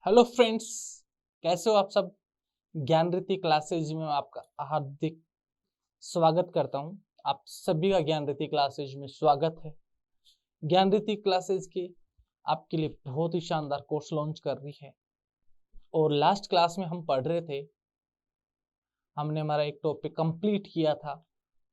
Hello friends, कैसे हो आप सब। ज्ञान रीति क्लासेज में आपका हार्दिक स्वागत करता हूं। आप सभी का ज्ञान रीति क्लासेज में स्वागत है। ज्ञान रीति क्लासेज की आपके लिए बहुत ही शानदार कोर्स लॉन्च कर रही है और लास्ट क्लास में हम पढ़ रहे थे, हमने हमारा एक टॉपिक कंप्लीट किया था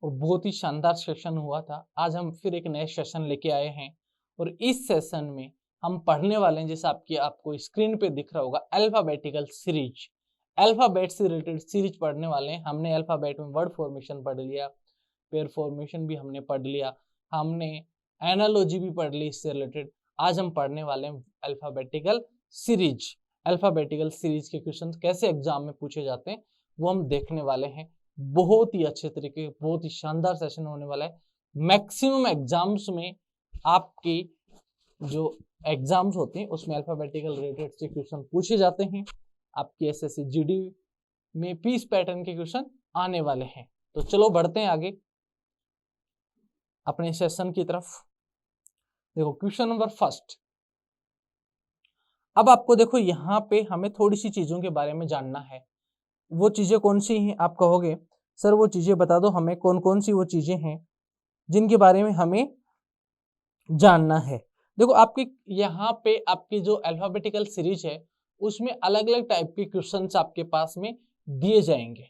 और बहुत ही शानदार सेशन हुआ था। आज हम फिर एक नए सेशन लेके आए हैं और इस सेशन में हम पढ़ने वाले हैं, जैसे आपको स्क्रीन पे दिख रहा होगा, अल्फाबेटिकल सीरीज। अल्फाबेट से रिलेटेड सीरीज पढ़ने वाले हैं। हमने अल्फाबेट में वर्ड फॉर्मेशन पढ़ लिया, पेयर फॉर्मेशन भी हमने पढ़ लिया, हमने एनालॉजी भी पढ़ ली इससे रिलेटेड। आज हम पढ़ने वाले हैं अल्फाबेटिकल सीरीज। अल्फाबेटिकल सीरीज के क्वेश्चन कैसे एग्जाम में पूछे जाते हैं वो हम देखने वाले हैं। बहुत ही अच्छे तरीके, बहुत ही शानदार सेशन होने वाला है। मैक्सिमम एग्जाम्स में आपकी जो एग्जाम्स होते हैं उसमें अल्फाबेटिकल रिलेटेड से क्वेश्चन पूछे जाते हैं। आपकी एसएससी जीडी में पीस पैटर्न के क्वेश्चन आने वाले हैं। तो चलो बढ़ते हैं आगे अपने सेशन की तरफ। देखो क्वेश्चन नंबर फर्स्ट। अब आपको देखो यहाँ पे हमें थोड़ी सी चीजों के बारे में जानना है। वो चीजें कौन सी हैं? आप कहोगे सर वो चीजें बता दो हमें, कौन कौन सी वो चीजें हैं जिनके बारे में हमें जानना है। देखो आपकी यहाँ पे आपकी जो अल्फाबेटिकल सीरीज है उसमें अलग अलग टाइप के क्वेश्चंस आपके पास में दिए जाएंगे।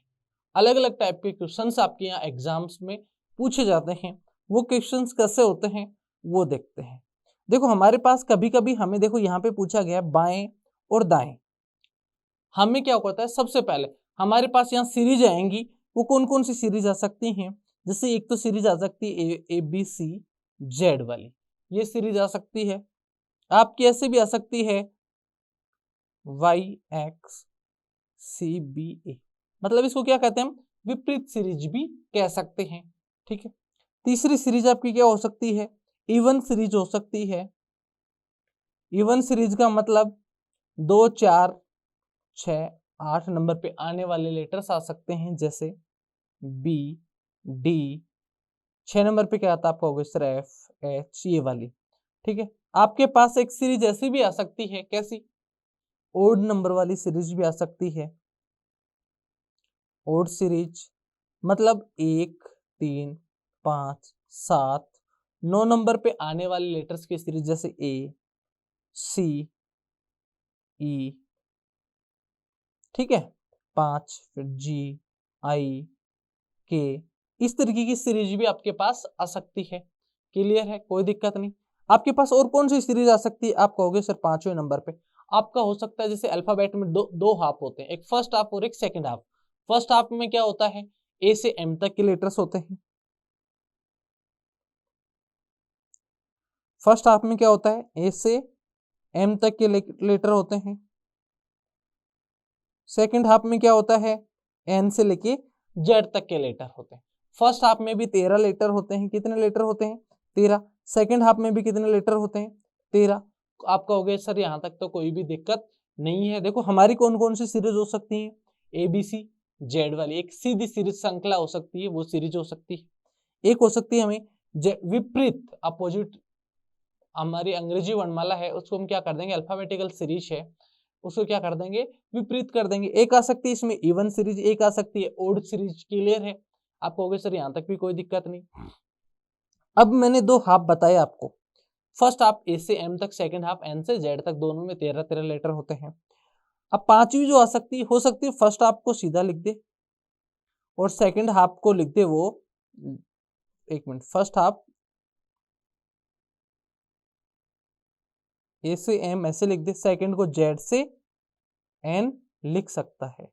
अलग अलग टाइप के क्वेश्चंस आपके यहाँ एग्जाम्स में पूछे जाते हैं। वो क्वेश्चंस कैसे होते हैं वो देखते हैं। देखो हमारे पास कभी कभी हमें देखो यहाँ पे पूछा गया बाएं और दाएं। हमें क्या होता है, सबसे पहले हमारे पास यहाँ सीरीज आएंगी। वो कौन कौन सी सीरीज आ सकती हैं? जैसे एक तो सीरीज आ सकती है ए बी सी जेड वाली, ये सीरीज आ सकती है। आपकी ऐसे भी आ सकती है वाई एक्स सी बी ए, मतलब इसको क्या कहते हैं हम, विपरीत सीरीज भी कह सकते हैं। ठीक है। तीसरी सीरीज आपकी क्या हो सकती है? इवन सीरीज हो सकती है। इवन सीरीज का मतलब 2 4 6 8 नंबर पे आने वाले लेटर्स आ सकते हैं, जैसे बी डी। 6 नंबर पे क्या आता है आपका? होगा सर एफ एच, ये वाली। ठीक है। आपके पास एक सीरीज ऐसी भी आ सकती है, कैसी? ओड नंबर वाली सीरीज भी आ सकती है। ओड सीरीज मतलब 1 3 5 7 9 नंबर पे आने वाले लेटर्स की सीरीज, जैसे ए सी ई। ठीक है। 5 फिर जी आई के, इस तरीके की सीरीज भी आपके पास आ सकती है। क्लियर है? कोई दिक्कत नहीं। आपके पास और कौन सी सीरीज आ सकती है? आप कहोगे सर 5वें नंबर पे आपका हो सकता है, जैसे अल्फाबेट में दो हाफ होते हैं, एक फर्स्ट हाफ और एक सेकंड हाफ। फर्स्ट हाफ में क्या होता है? ए से एम तक के लेटर्स होते हैं। फर्स्ट हाफ में क्या होता है? ए से एम तक के लेटर होते हैं। सेकंड हाफ में क्या होता है? एन से लेके जेड तक के लेटर होते हैं। फर्स्ट हाफ में भी 13 लेटर होते हैं। कितने लेटर होते हैं? 13। सेकंड हाफ में भी कितने लेटर होते हैं? 13। आप कहोगे सर यहाँ तक तो कोई भी दिक्कत नहीं है। देखो हमारी कौन कौन सी सीरीज हो सकती है? ए बी सी जेड वाली एक सीधी सीरीज श्रृंखला हो सकती है, वो सीरीज हो सकती है। एक हो सकती है हमें विपरीत अपोजिट, हमारी अंग्रेजी वर्णमाला है उसको हम क्या कर देंगे, अल्फाबेटिकल सीरीज है उसको क्या कर देंगे, विपरीत कर देंगे। एक आ सकती है इसमें इवन सीरीज, एक आ सकती है ओड सीरीज। क्लियर है? आप कहोगे सर यहाँ तक भी कोई दिक्कत नहीं। अब मैंने दो हाफ बताए आपको। फर्स्ट हाफ ए से एम तक, सेकंड हाफ एन से जेड तक, दोनों में 13-13 लेटर होते हैं। अब पांचवी जो आ सकती है, हो सकती है फर्स्ट हाफ को सीधा लिख दे और सेकंड हाफ को लिख दे वो, एक मिनट, फर्स्ट हाफ ए से एम ऐसे लिख दे, सेकंड को जेड से एन लिख सकता है।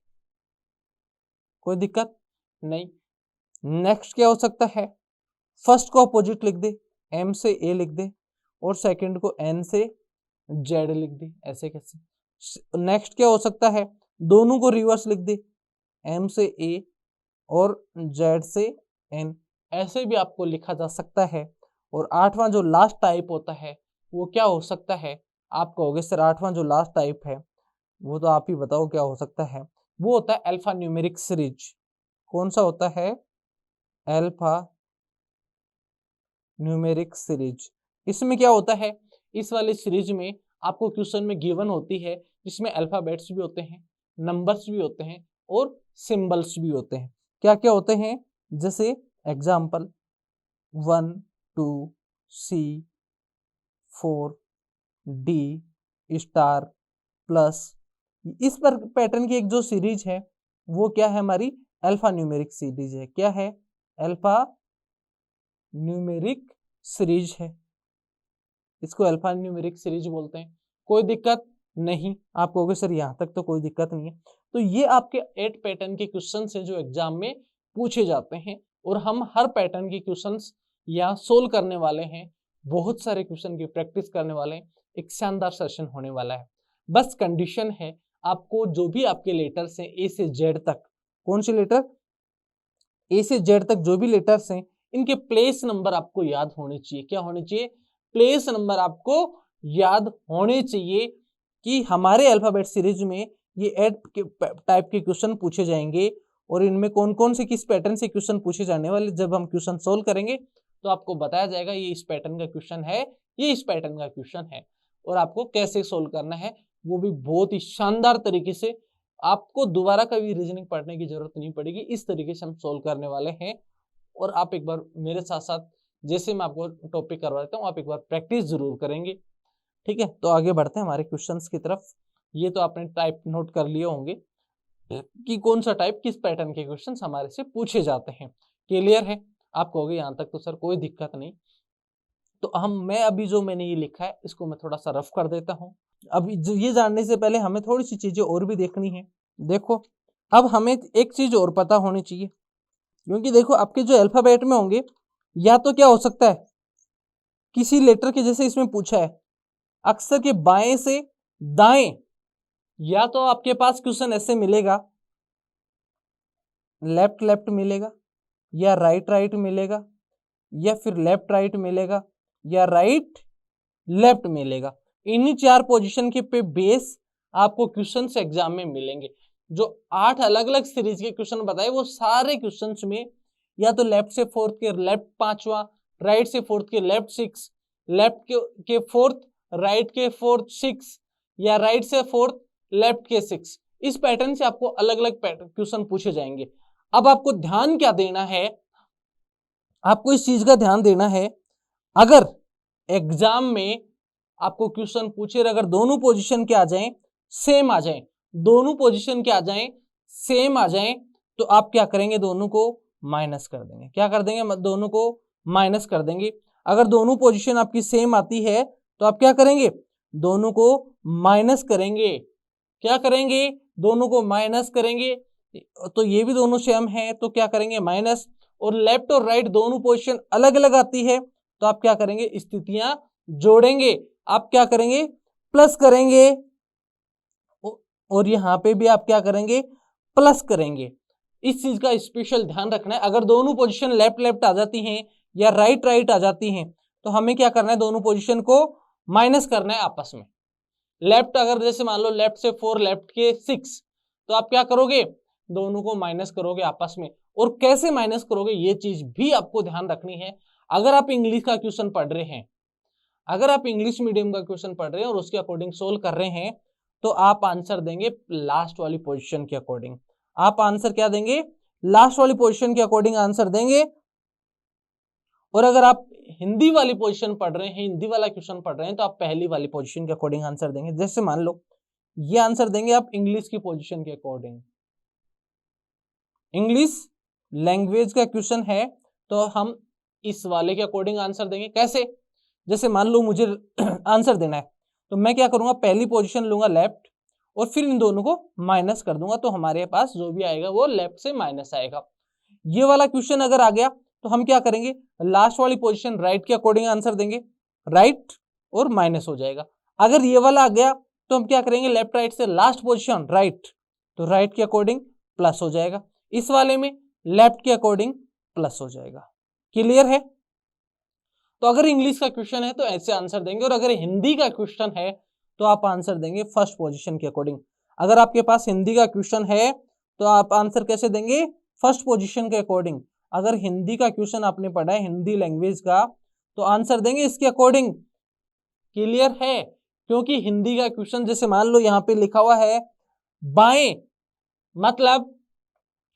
कोई दिक्कत नहीं। नेक्स्ट क्या हो सकता है? फर्स्ट को अपोजिट लिख दे, एम से ए लिख दे और सेकंड को एन से जेड लिख दे। ऐसे कैसे? नेक्स्ट क्या हो सकता है? दोनों को रिवर्स लिख दे, एम से ए और जेड से एन। ऐसे भी आपको लिखा जा सकता है। और आठवां जो लास्ट टाइप होता है वो क्या हो सकता है? आप कहोगे सर आठवां जो लास्ट टाइप है वो तो आप ही बताओ क्या हो सकता है। वो होता है अल्फा न्यूमेरिक सीरीज। कौन सा होता है? Alpha numeric series. इसमें क्या होता है? इस वाली सीरीज में आपको क्वेश्चन में गिवन होती है, जिसमें अल्फाबेट्स भी होते हैं, नंबर्स भी होते हैं और सिंबल्स भी होते हैं। क्या क्या होते हैं? जैसे example 1 2 C 4 D star plus. इस पर पैटर्न की एक जो सीरीज है वो क्या है? हमारी अल्फा न्यूमेरिक सीरीज है। क्या है? अल्फा न्यूमेरिक सीरीज है। इसको अल्फा न्यूमेरिक सीरीज बोलते हैं। कोई दिक्कत नहीं? आप कहोगे सर यहाँ तक तो कोई दिक्कत नहीं है। तो ये आपके 8 पैटर्न के क्वेश्चन हैं जो एग्जाम में पूछे जाते हैं और हम हर पैटर्न के क्वेश्चन यहाँ सोल्व करने वाले हैं। बहुत सारे क्वेश्चन की प्रैक्टिस करने वाले हैं। एक शानदार सेशन होने वाला है। बस कंडीशन है आपको जो भी आपके लेटर्स हैं ए से जेड तक, कौन से लेटर? ए से जेड तक जो भी लेटर्स हैं इनके प्लेस नंबर आपको याद होने चाहिए। क्या होने चाहिए? प्लेस नंबर आपको याद होने चाहिए कि हमारे अल्फाबेट सीरीज में ये 8 टाइप के क्वेश्चन पूछे जाएंगे और इनमें कौन कौन से किस पैटर्न से क्वेश्चन पूछे जाने वाले। जब हम क्वेश्चन सोल्व करेंगे तो आपको बताया जाएगा ये इस पैटर्न का क्वेश्चन है, ये इस पैटर्न का क्वेश्चन है और आपको कैसे सोल्व करना है वो भी बहुत ही शानदार तरीके से। आपको दोबारा कभी रीजनिंग पढ़ने की जरूरत नहीं पड़ेगी। इस तरीके से हम सोल्व करने वाले हैं और आप एक बार मेरे साथ साथ जैसे मैं आपको टॉपिक करवा देता हूँ आप एक बार प्रैक्टिस जरूर करेंगे। ठीक है, तो आगे बढ़ते हैं हमारे क्वेश्चंस की तरफ। ये तो आपने टाइप नोट कर लिए होंगे कि कौन सा टाइप किस पैटर्न के क्वेश्चंस हमारे से पूछे जाते हैं। क्लियर है? आप कहोगे यहाँ तक तो सर कोई दिक्कत नहीं। तो मैं अभी जो मैंने ये लिखा है इसको मैं थोड़ा सा रफ कर देता हूँ। अभी ये जानने से पहले हमें थोड़ी सी चीजें और भी देखनी है। देखो, अब हमें एक चीज और पता होनी चाहिए, क्योंकि देखो आपके जो अल्फाबेट में होंगे या तो क्या हो सकता है किसी लेटर के जैसे इसमें पूछा है अक्षर के बाएं से दाएं, या तो आपके पास क्वेश्चन ऐसे मिलेगा लेफ्ट लेफ्ट मिलेगा या राइट राइट मिलेगा या फिर लेफ्ट राइट मिलेगा या राइट लेफ्ट मिलेगा। इन्हीं 4 पोजीशन के पे बेस आपको क्वेश्चन एग्जाम में मिलेंगे। जो 8 अलग अलग सीरीज के क्वेश्चन बताए वो सारे क्वेश्चन में या तो लेफ्ट से फोर्थ के लेफ्ट 5वां, राइट से फोर्थ के लेफ्ट 6, लेफ्ट के फोर्थ, राइट के फोर्थ 6 या राइट से फोर्थ लेफ्ट के 6। इस पैटर्न से आपको अलग अलग क्वेश्चन पूछे जाएंगे। अब आपको ध्यान क्या देना है? आपको इस चीज का ध्यान देना है, अगर एग्जाम में आपको क्वेश्चन पूछे अगर दोनों पोजीशन के आ जाएं सेम आ जाएं, दोनों पोजीशन के आ जाएं सेम आ जाएं, तो आप क्या करेंगे? दोनों को माइनस कर देंगे। क्या कर देंगे? दोनों को माइनस कर देंगे। अगर दोनों पोजीशन आपकी सेम आती है तो आप क्या करेंगे? दोनों को माइनस करेंगे। क्या करेंगे? दोनों को माइनस करेंगे। तो ये भी दोनों सेम है तो क्या करेंगे? माइनस। और लेफ्ट और राइट दोनों पोजीशन अलग अलग आती है तो आप क्या करेंगे? स्थितियां जोड़ेंगे। आप क्या करेंगे? प्लस करेंगे। और यहां पे भी आप क्या करेंगे? प्लस करेंगे। इस चीज का स्पेशल ध्यान रखना है। अगर दोनों पोजीशन लेफ्ट लेफ्ट आ जाती हैं या राइट राइट आ जाती हैं तो हमें क्या करना है? दोनों पोजीशन को माइनस करना है आपस में। लेफ्ट अगर जैसे मान लो लेफ्ट से 4 लेफ्ट के 6 तो आप क्या करोगे? दोनों को माइनस करोगे आपस में। और कैसे माइनस करोगे ये चीज भी आपको ध्यान रखनी है। अगर आप इंग्लिश का क्वेश्चन पढ़ रहे हैं, अगर आप इंग्लिश मीडियम का क्वेश्चन पढ़ रहे हैं और उसके अकॉर्डिंग सोल्व कर रहे हैं तो आप आंसर देंगे लास्ट वाली पोजीशन के अकॉर्डिंग। आप आंसर क्या देंगे? लास्ट वाली पोजीशन के अकॉर्डिंग आंसर देंगे। और अगर आप हिंदी वाली पोजीशन पढ़ रहे हैं, हिंदी वाला क्वेश्चन पढ़ रहे हैं तो आप पहली वाली पोजीशन के अकॉर्डिंग आंसर देंगे। जैसे मान लो ये आंसर देंगे आप इंग्लिश की पोजीशन के अकॉर्डिंग। इंग्लिश लैंग्वेज का क्वेश्चन है तो हम इस वाले के अकॉर्डिंग आंसर देंगे। कैसे? जैसे मान लो मुझे आंसर देना है तो मैं क्या करूंगा? पहली पोजीशन लूंगा लेफ्ट और फिर इन दोनों को माइनस कर दूंगा तो हमारे पास जो भी आएगा वो लेफ्ट से माइनस आएगा। ये वाला क्वेश्चन अगर आ गया तो हम क्या करेंगे? लास्ट वाली पोजीशन राइट के अकॉर्डिंग आंसर देंगे, राइट और माइनस हो जाएगा। अगर ये वाला आ गया तो हम क्या करेंगे? लेफ्ट राइट से लास्ट पोजीशन राइट, तो राइट के अकॉर्डिंग प्लस हो जाएगा। इस वाले में लेफ्ट के अकॉर्डिंग प्लस हो जाएगा। क्लियर है? तो अगर इंग्लिश का क्वेश्चन है तो ऐसे आंसर देंगे और अगर हिंदी का क्वेश्चन है तो आप आंसर देंगे फर्स्ट पोजीशन के अकॉर्डिंग। अगर आपके पास हिंदी का क्वेश्चन है तो आप आंसर कैसे देंगे? फर्स्ट पोजीशन के अकॉर्डिंग। अगर हिंदी का क्वेश्चन आपने पढ़ा है हिंदी लैंग्वेज का तो आंसर देंगे इसके अकॉर्डिंग। क्लियर है? क्योंकि हिंदी का क्वेश्चन जैसे मान लो यहाँ पे लिखा हुआ है बाएं, मतलब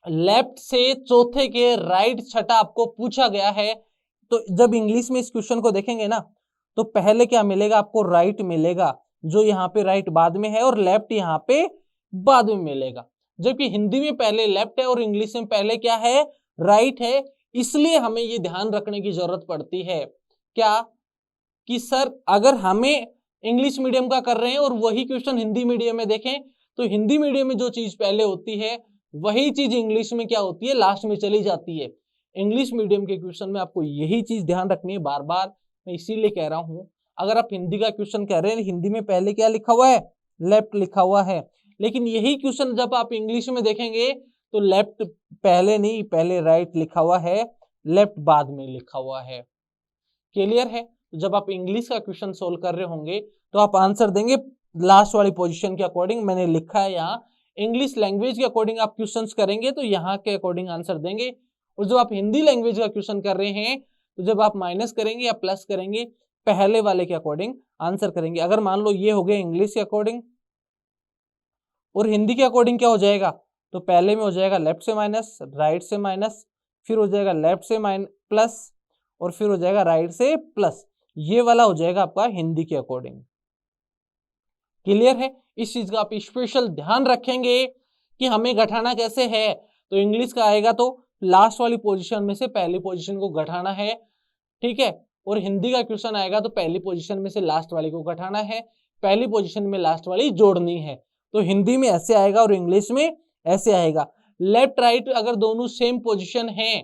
लेफ्ट से चौथे के राइट छठा आपको पूछा गया है। तो जब इंग्लिश में इस क्वेश्चन को देखेंगे ना, तो पहले क्या मिलेगा आपको, राइट मिलेगा, जो यहाँ पे राइट बाद में है, और लेफ्ट यहाँ पे बाद में मिलेगा। जबकि हिंदी में पहले लेफ्ट है और इंग्लिश में पहले क्या है, राइट है। इसलिए हमें ये ध्यान रखने की जरूरत पड़ती है क्या, कि सर अगर हमें इंग्लिश मीडियम का कर रहे हैं और वही क्वेश्चन हिंदी मीडियम में देखें, तो हिंदी मीडियम में जो चीज पहले होती है वही चीज इंग्लिश में क्या होती है, लास्ट में चली जाती है। इंग्लिश मीडियम के क्वेश्चन में आपको यही चीज ध्यान रखनी है बार बार, मैं इसीलिए कह रहा हूं। अगर आप हिंदी का क्वेश्चन कह रहे हैं, हिंदी में पहले क्या लिखा हुआ है, लेफ्ट लिखा हुआ है, लेकिन यही क्वेश्चन जब आप इंग्लिश में देखेंगे तो लेफ्ट पहले नहीं, पहले राइट लिखा हुआ है, लेफ्ट बाद में लिखा हुआ है। क्लियर है? तो जब आप इंग्लिश का क्वेश्चन सोल्व कर रहे होंगे तो आप आंसर देंगे लास्ट वाली पोजीशन के अकॉर्डिंग। मैंने लिखा है यहाँ इंग्लिश लैंग्वेज के अकॉर्डिंग आप क्वेश्चंस करेंगे तो यहाँ के अकॉर्डिंग आंसर देंगे। और जब आप हिंदी लैंग्वेज का क्वेश्चन कर रहे हैं तो जब आप माइनस करेंगे या प्लस करेंगे, पहले वाले के अकॉर्डिंग आंसर करेंगे। अगर मान लो ये हो गया इंग्लिश के अकॉर्डिंग और हिंदी के अकॉर्डिंग क्या हो जाएगा, तो पहले में हो जाएगा लेफ्ट से माइनस, राइट से माइनस, फिर हो जाएगा लेफ्ट से प्लस, और फिर हो जाएगा राइट से प्लस। ये वाला हो जाएगा आपका हिंदी के अकॉर्डिंग। क्लियर है? इस चीज का आप स्पेशल ध्यान रखेंगे कि हमें घटाना कैसे है। तो इंग्लिश का आएगा तो लास्ट वाली पोजीशन में से पहली पोजीशन को घटाना है, ठीक है। और हिंदी का क्वेश्चन आएगा तो पहली पोजीशन में से लास्ट वाली को घटाना है, पहली पोजीशन में लास्ट वाली जोड़नी है। तो हिंदी में ऐसे आएगा और इंग्लिश में ऐसे आएगा। लेफ्ट राइट अगर दोनों सेम पोजीशन है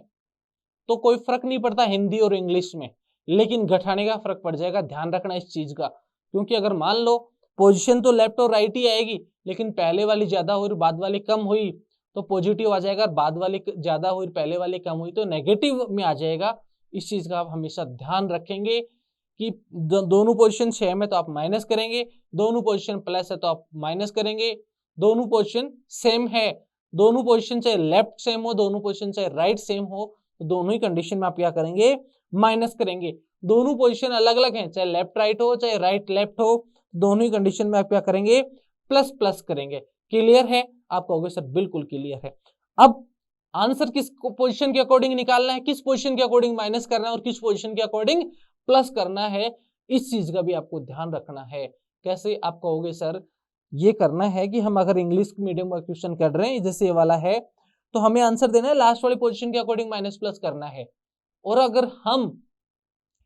तो कोई फर्क नहीं पड़ता हिंदी और इंग्लिश में, लेकिन घटाने का फर्क पड़ जाएगा। ध्यान रखना इस चीज का, क्योंकि अगर मान लो पोजीशन तो लेफ्ट और राइट ही आएगी, लेकिन पहले वाली ज्यादा हुई बाद वाली कम हुई तो पॉजिटिव आ जाएगा, बाद वाली ज्यादा हुई पहले वाली कम हुई तो नेगेटिव में आ जाएगा। इस चीज का आप हमेशा ध्यान रखेंगे कि दोनों पोजीशन सेम है तो आप माइनस करेंगे, दोनों पोजीशन प्लस है तो आप माइनस करेंगे, दोनों पोजीशन सेम है, दोनों पोजीशन चाहे लेफ्ट सेम हो, दोनों पोजीशन चाहे राइट सेम हो, तो दोनों ही कंडीशन में आप क्या करेंगे, माइनस करेंगे। दोनों पोजीशन अलग अलग हैं, चाहे लेफ्ट राइट हो चाहे राइट लेफ्ट हो, दोनों ही कंडीशन में आप क्या करेंगे, प्लस प्लस करेंगे। क्लियर है? आप कहोगे सर बिल्कुल क्लियर है। अब आंसर किस पोजीशन के अकॉर्डिंग निकालना है, किस पोजीशन के अकॉर्डिंग माइनस करना है और किस पोजीशन के अकॉर्डिंग प्लस करना है, इस चीज का भी आपको ध्यान रखना है। कैसे? आप कहोगे सर ये करना है कि हम अगर इंग्लिश मीडियम का क्वेश्चन कर रहे हैं जैसे ये वाला है, तो हमें आंसर देना है लास्ट वाले पोजीशन के अकॉर्डिंग माइनस प्लस करना है। और अगर हम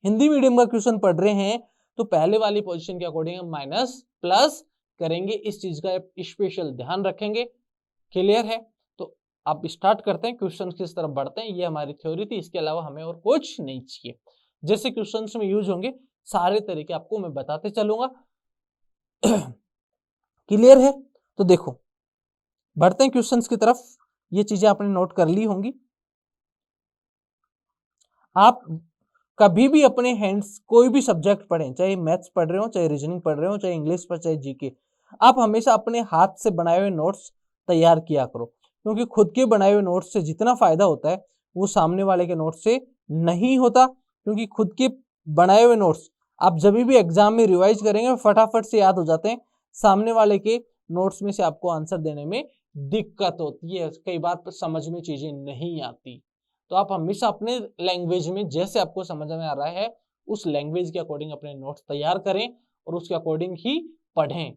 हिंदी मीडियम का क्वेश्चन पढ़ रहे हैं तो पहले वाली पोजीशन के अकॉर्डिंग हम माइनस प्लस करेंगे। इस चीज का स्पेशल ध्यान रखेंगे। क्लियर है? तो आप स्टार्ट करते हैं, क्वेश्चन किस तरफ बढ़ते हैं। ये हमारी थ्योरी थी, इसके अलावा हमें और कुछ नहीं चाहिए। जैसे क्वेश्चन में यूज होंगे सारे तरीके आपको मैं बताते चलूंगा। क्लियर है? तो देखो बढ़ते हैं क्वेश्चन की तरफ। ये चीजें आपने नोट कर ली होंगी। आप कभी भी अपने हैंड्स कोई भी सब्जेक्ट पढ़ें, चाहे मैथ्स पढ़ रहे हो, चाहे रीजनिंग पढ़ रहे हो, चाहे इंग्लिश पर, चाहे जीके, आप हमेशा अपने हाथ से बनाए हुए नोट्स तैयार किया करो, क्योंकि खुद के बनाए हुए नोट्स से जितना फायदा होता है वो सामने वाले के नोट्स से नहीं होता। क्योंकि खुद के बनाए हुए नोट्स आप जब भी एग्जाम में रिवाइज करेंगे फटाफट से याद हो जाते हैं, सामने वाले के नोट्स में से आपको आंसर देने में दिक्कत होती है, कई बार समझ में चीजें नहीं आती। तो आप हमेशा अपने लैंग्वेज में जैसे आपको समझ में आ रहा है उस लैंग्वेज के अकॉर्डिंग अपने नोट्स तैयार करें और उसके अकॉर्डिंग ही पढ़ें।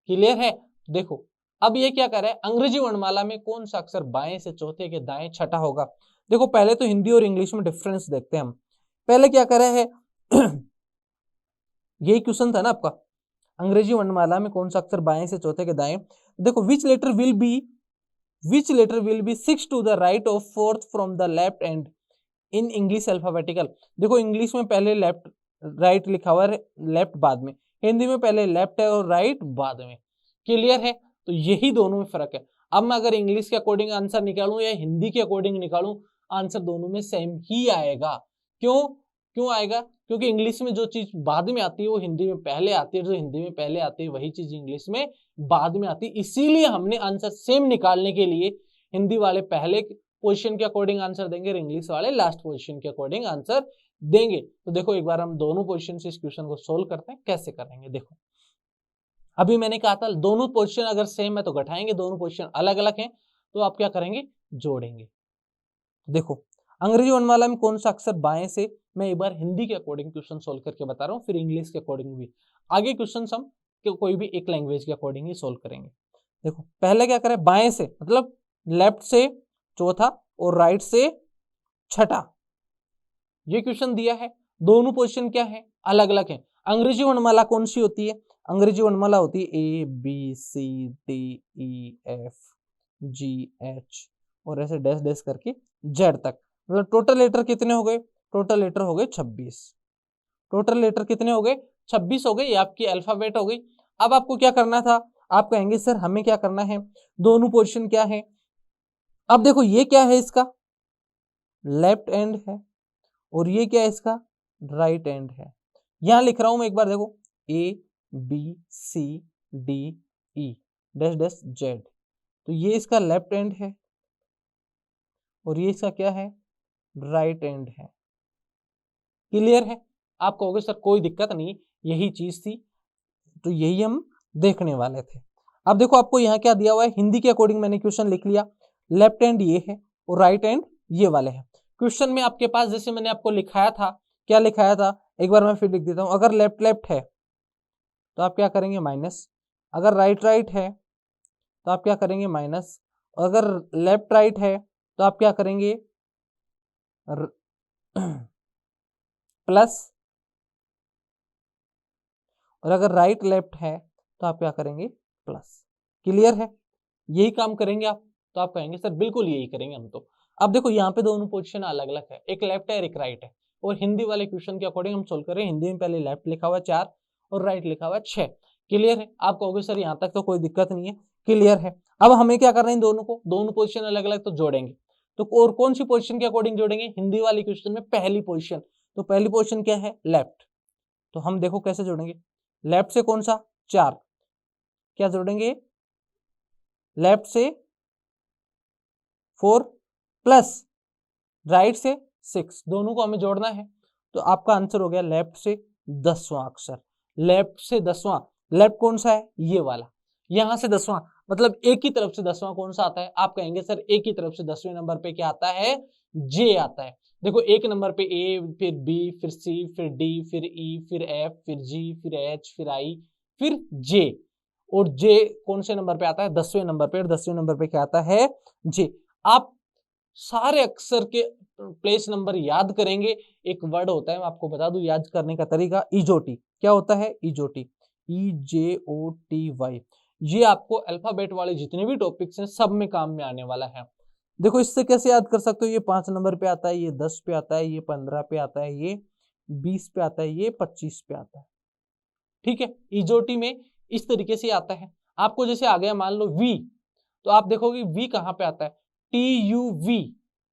क्लियर है? देखो अब ये क्या कर रहा है, अंग्रेजी वर्णमाला में कौन सा अक्षर बाएं से चौथे के दाएं छठा होगा। देखो पहले तो हिंदी और इंग्लिश में डिफरेंस देखते हैं हम। पहले क्या कर रहे हैं यही क्वेश्चन था ना आपका, अंग्रेजी वर्णमाला में कौन सा अक्षर बाएं से चौथे के दाएं। देखो which letter will be 6 to the right of 4th from the left and in English alphabetical। देखो इंग्लिश में पहले लेफ्ट राइट लिखा हुआ है, लेफ्ट बाद में, हिंदी में पहले लेफ्ट है और राइट बाद में। क्लियर है? तो यही दोनों में फर्क है। अब मैं अगर इंग्लिश के अकॉर्डिंग आंसर निकालूं या हिंदी के अकॉर्डिंग निकालूं, आंसर दोनों में सेम ही आएगा। क्यों आएगा? क्योंकि इंग्लिश में जो चीज बाद में आती है वो हिंदी में पहले आती है, जो हिंदी में पहले आती है वही चीज इंग्लिश में बाद में आती है। इसीलिए हमने आंसर सेम निकालने के लिए हिंदी वाले पहले पोजीशन के अकॉर्डिंग आंसर देंगे और इंग्लिश वाले लास्ट पोजीशन के अकॉर्डिंग आंसर देंगे। तो देखो एक बार हम दोनों पोजीशन से इस क्वेश्चन को सोल्व करते हैं, कैसे करेंगे। देखो अभी मैंने कहा था दोनों पोजीशन अगर सेम है तो घटाएंगे, दोनों पोजीशन अलग अलग हैं तो आप क्या करेंगे, जोड़ेंगे। देखो अंग्रेजी वर्णमाला में कौन सा अक्षर बाएं से, मैं एक बार हिंदी के अकॉर्डिंग क्वेश्चन सोल्व करके बता रहा हूँ, फिर इंग्लिश के अकॉर्डिंग भी। आगे क्वेश्चन हम कोई भी एक लैंग्वेज के अकॉर्डिंग ही सोल्व करेंगे। देखो पहले क्या करें, बाएं से मतलब लेफ्ट से चौथा और राइट से छठा, ये क्वेश्चन दिया है। दोनों पोजीशन क्या है, अलग अलग है। अंग्रेजी वर्णमाला कौन सी होती है, अंग्रेजी वर्णमाला होती है A B C D E F G H और ऐसे डैश डैश करके जेड तक। मतलब टोटल लेटर कितने हो गए, टोटल लेटर हो गए 26। टोटल लेटर कितने हो गए, 26 हो गए, ये आपकी अल्फाबेट हो गई। अब आपको क्या करना था, आप कहेंगे सर हमें क्या करना है, दोनों पोजीशन क्या है। अब देखो ये क्या है, इसका लेफ्ट एंड है और ये क्या है, इसका राइट एंड है। यहां लिख रहा हूं मैं एक बार, देखो A B C D E dash dash Z, तो ये इसका लेफ्ट एंड है और ये इसका क्या है, राइट एंड है। क्लियर है, आप कहोगे सर कोई दिक्कत नहीं, यही चीज थी, तो यही हम देखने वाले थे। अब देखो आपको यहाँ क्या दिया हुआ है, हिंदी के अकॉर्डिंग मैंने क्वेश्चन लिख लिया, लेफ्ट हैंड ये है और राइट हैंड ये वाले हैं। क्वेश्चन में आपके पास जैसे मैंने आपको लिखाया था, क्या लिखाया था, एक बार मैं फिर लिख देता हूं। अगर लेफ्ट लेफ्ट है तो आप क्या करेंगे, माइनस। अगर राइट राइट है तो आप क्या करेंगे, माइनस। अगर लेफ्ट राइट है तो आप क्या करेंगे, प्लस। और अगर राइट लेफ्ट है तो आप क्या करेंगे, प्लस। क्लियर है, यही काम करेंगे आप, तो आप कहेंगे सर बिल्कुल यही करेंगे हम तो। अब देखो यहाँ पे दोनों पोजीशन अलग अलग है, एक लेफ्ट है और एक राइट है, और हिंदी वाले क्वेश्चन के अकॉर्डिंग हम सोल्व कर रहे हैं। हिंदी में पहले लेफ्ट लिखा हुआ है 4 और राइट लिखा हुआ है 6। क्लियर है, आप कहोगे सर यहाँ तक तो कोई दिक्कत नहीं है, क्लियर है। अब हमें क्या करना है, इन दोनों को, दोनों पोजीशन अलग अलग तो जोड़ेंगे। तो और कौन सी पोजीशन के अकॉर्डिंग जोड़ेंगे, हिंदी वाली क्वेश्चन में पहली पोजीशन, तो पहली पोजीशन क्या है, लेफ्ट। तो हम देखो कैसे जोड़ेंगे, लेफ्ट से कौन सा 4, क्या जोड़ेंगे, लेफ्ट से 4 प्लस राइट से 6, दोनों को हमें जोड़ना है। तो आपका आंसर हो गया लेफ्ट से 10वां अक्षर। लेफ्ट से 10वां, लेफ्ट कौन सा है, ये वाला, यहां से 10वां, मतलब एक की तरफ से 10वां कौन सा आता है, आप कहेंगे सर एक की तरफ से 10वें नंबर पे क्या आता है, जे आता है। देखो एक नंबर पे ए, फिर बी, फिर सी, फिर डी, फिर ई, फिर एफ, फिर जी, फिर एच, फिर आई, फिर जे, और जे कौन से नंबर पे आता है, 10वें नंबर पे, और 10वें नंबर पे क्या आता है, जे। आप सारे अक्षर के प्लेस नंबर याद करेंगे। एक वर्ड होता है, मैं आपको बता दूं याद करने का तरीका, इजोटी। क्या होता है, इजोटी, EJOTY। ये आपको अल्फाबेट वाले जितने भी टॉपिक्स हैं सब में काम में आने वाला है। देखो इससे कैसे याद कर सकते हो, ये 5 नंबर पे आता है, ये 10 पे आता है, ये 15 पे आता है, ये 20 पे आता है, ये 25 पे आता है। ठीक है, इजोटी में इस तरीके से आता है। आपको जैसे आ गया मान लो वी, तो आप देखोगे वी कहां पे आता है, TUV।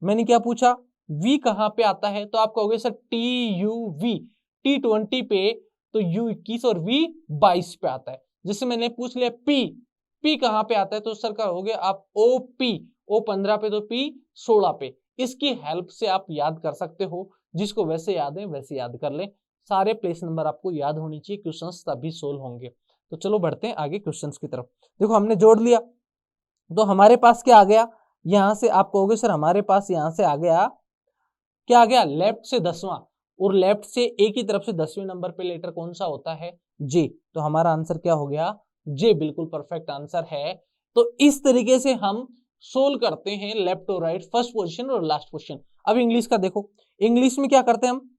मैंने क्या पूछा, वी कहां पे आता है, तो आप कहोगे सर TUV, T20 पे, तो U21 और V22 पे आता है। जैसे मैंने पूछ लिया P कहां पे आता है, तो सर कहोगे आप OP, O15 पे, तो P 16 पे। इसकी हेल्प से आप याद कर सकते हो, जिसको वैसे याद है वैसे याद कर ले। सारे प्लेस नंबर आपको याद होनी चाहिए, क्वेश्चंस तभी सोल्व होंगे। तो चलो बढ़ते हैं आगे क्वेश्चंस की तरफ। देखो हमने जोड़ लिया, तो हमारे पास क्या आ गया, यहां से आप कहोगे सर हमारे पास यहां से आ गया, क्या आ गया, लेफ्ट से 10वां, और लेफ्ट से एक ही तरफ से 10वें नंबर पे लेटर कौन सा होता है, जे। तो हमारा आंसर क्या हो गया, जे, बिल्कुल परफेक्ट आंसर है। तो इस तरीके से हम सोल्व करते हैं लेफ्ट और राइट, फर्स्ट पोजीशन और लास्ट पोजीशन। अब इंग्लिश का देखो, इंग्लिश में क्या करते हैं हम,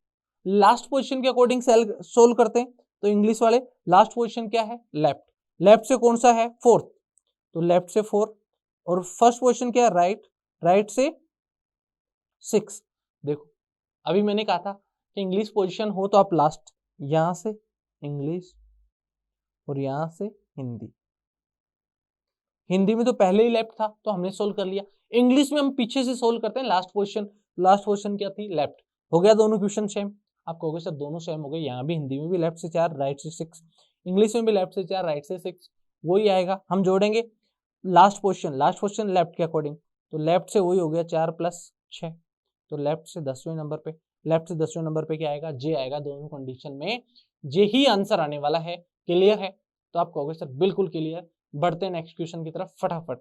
लास्ट पोजीशन के अकॉर्डिंग सोल्व करते हैं। तो इंग्लिश वाले लास्ट पोजीशन क्या है, लेफ्ट। लेफ्ट से कौन सा है, 4th, तो लेफ्ट से 4, और फर्स्ट पोजीशन क्या है, राइट। राइट से 6। देखो अभी मैंने कहा था कि इंग्लिश पोजीशन हो तो आप लास्ट, यहां से इंग्लिश और यहां से हिंदी। हिंदी में तो पहले ही लेफ्ट था तो हमने सोल्व कर लिया। इंग्लिश में हम पीछे से सोल्व करते हैं लास्ट पोजीशन। लास्ट पोजीशन क्या थी, लेफ्ट। हो गया दोनों क्वेश्चन सेम। आप कहोगे सर दोनों सेम हो गए, यहाँ भी हिंदी में भी लेफ्ट से 4 राइट से 6, इंग्लिश में भी लेफ्ट से 4 राइट से 6, वही आएगा। हम जोड़ेंगे लास्ट पोजीशन लेफ्ट के अकॉर्डिंग, तो लेफ्ट से वही हो गया 4 + 6, तो लेफ्ट से 10वें नंबर पे, लेफ्ट से 10वें नंबर पे क्या आएगा, जे आएगा। दोनों कंडीशन में जे ही आंसर आने वाला है। क्लियर है, तो आप कहोगे सर बिल्कुल क्लियर। बढ़ते हैं नेक्स्ट क्वेश्चन की तरफ फटाफट।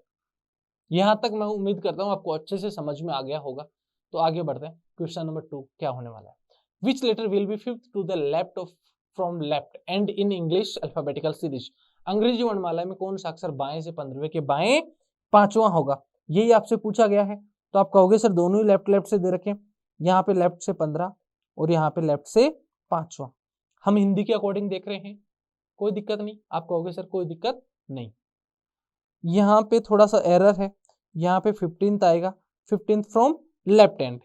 यहां तक मैं उम्मीद करता हूं आपको अच्छे से समझ में आ गया होगा। तो आगे बढ़ते हैं, क्वेश्चन नंबर 2 क्या होने वाला है। Which letter will be fifth to the left of from left end in English alphabetical series. अंग्रेजी वर्णमाला में कौन सा अक्षर बाएं से 15वें के बाएं 5वां होगा, यही आपसे पूछा गया है। तो आप कहोगे सर दोनों ही लेफ्ट लेफ्ट से दे रखे, यहाँ पे लेफ्ट से 15 और यहाँ पे लेफ्ट से 5वां। हम हिंदी के अकॉर्डिंग देख रहे हैं, कोई दिक्कत नहीं। आप कहोगे सर कोई दिक्कत नहीं। यहाँ पे थोड़ा सा एरर है, यहाँ पे 15th आएगा, 15th from left hand,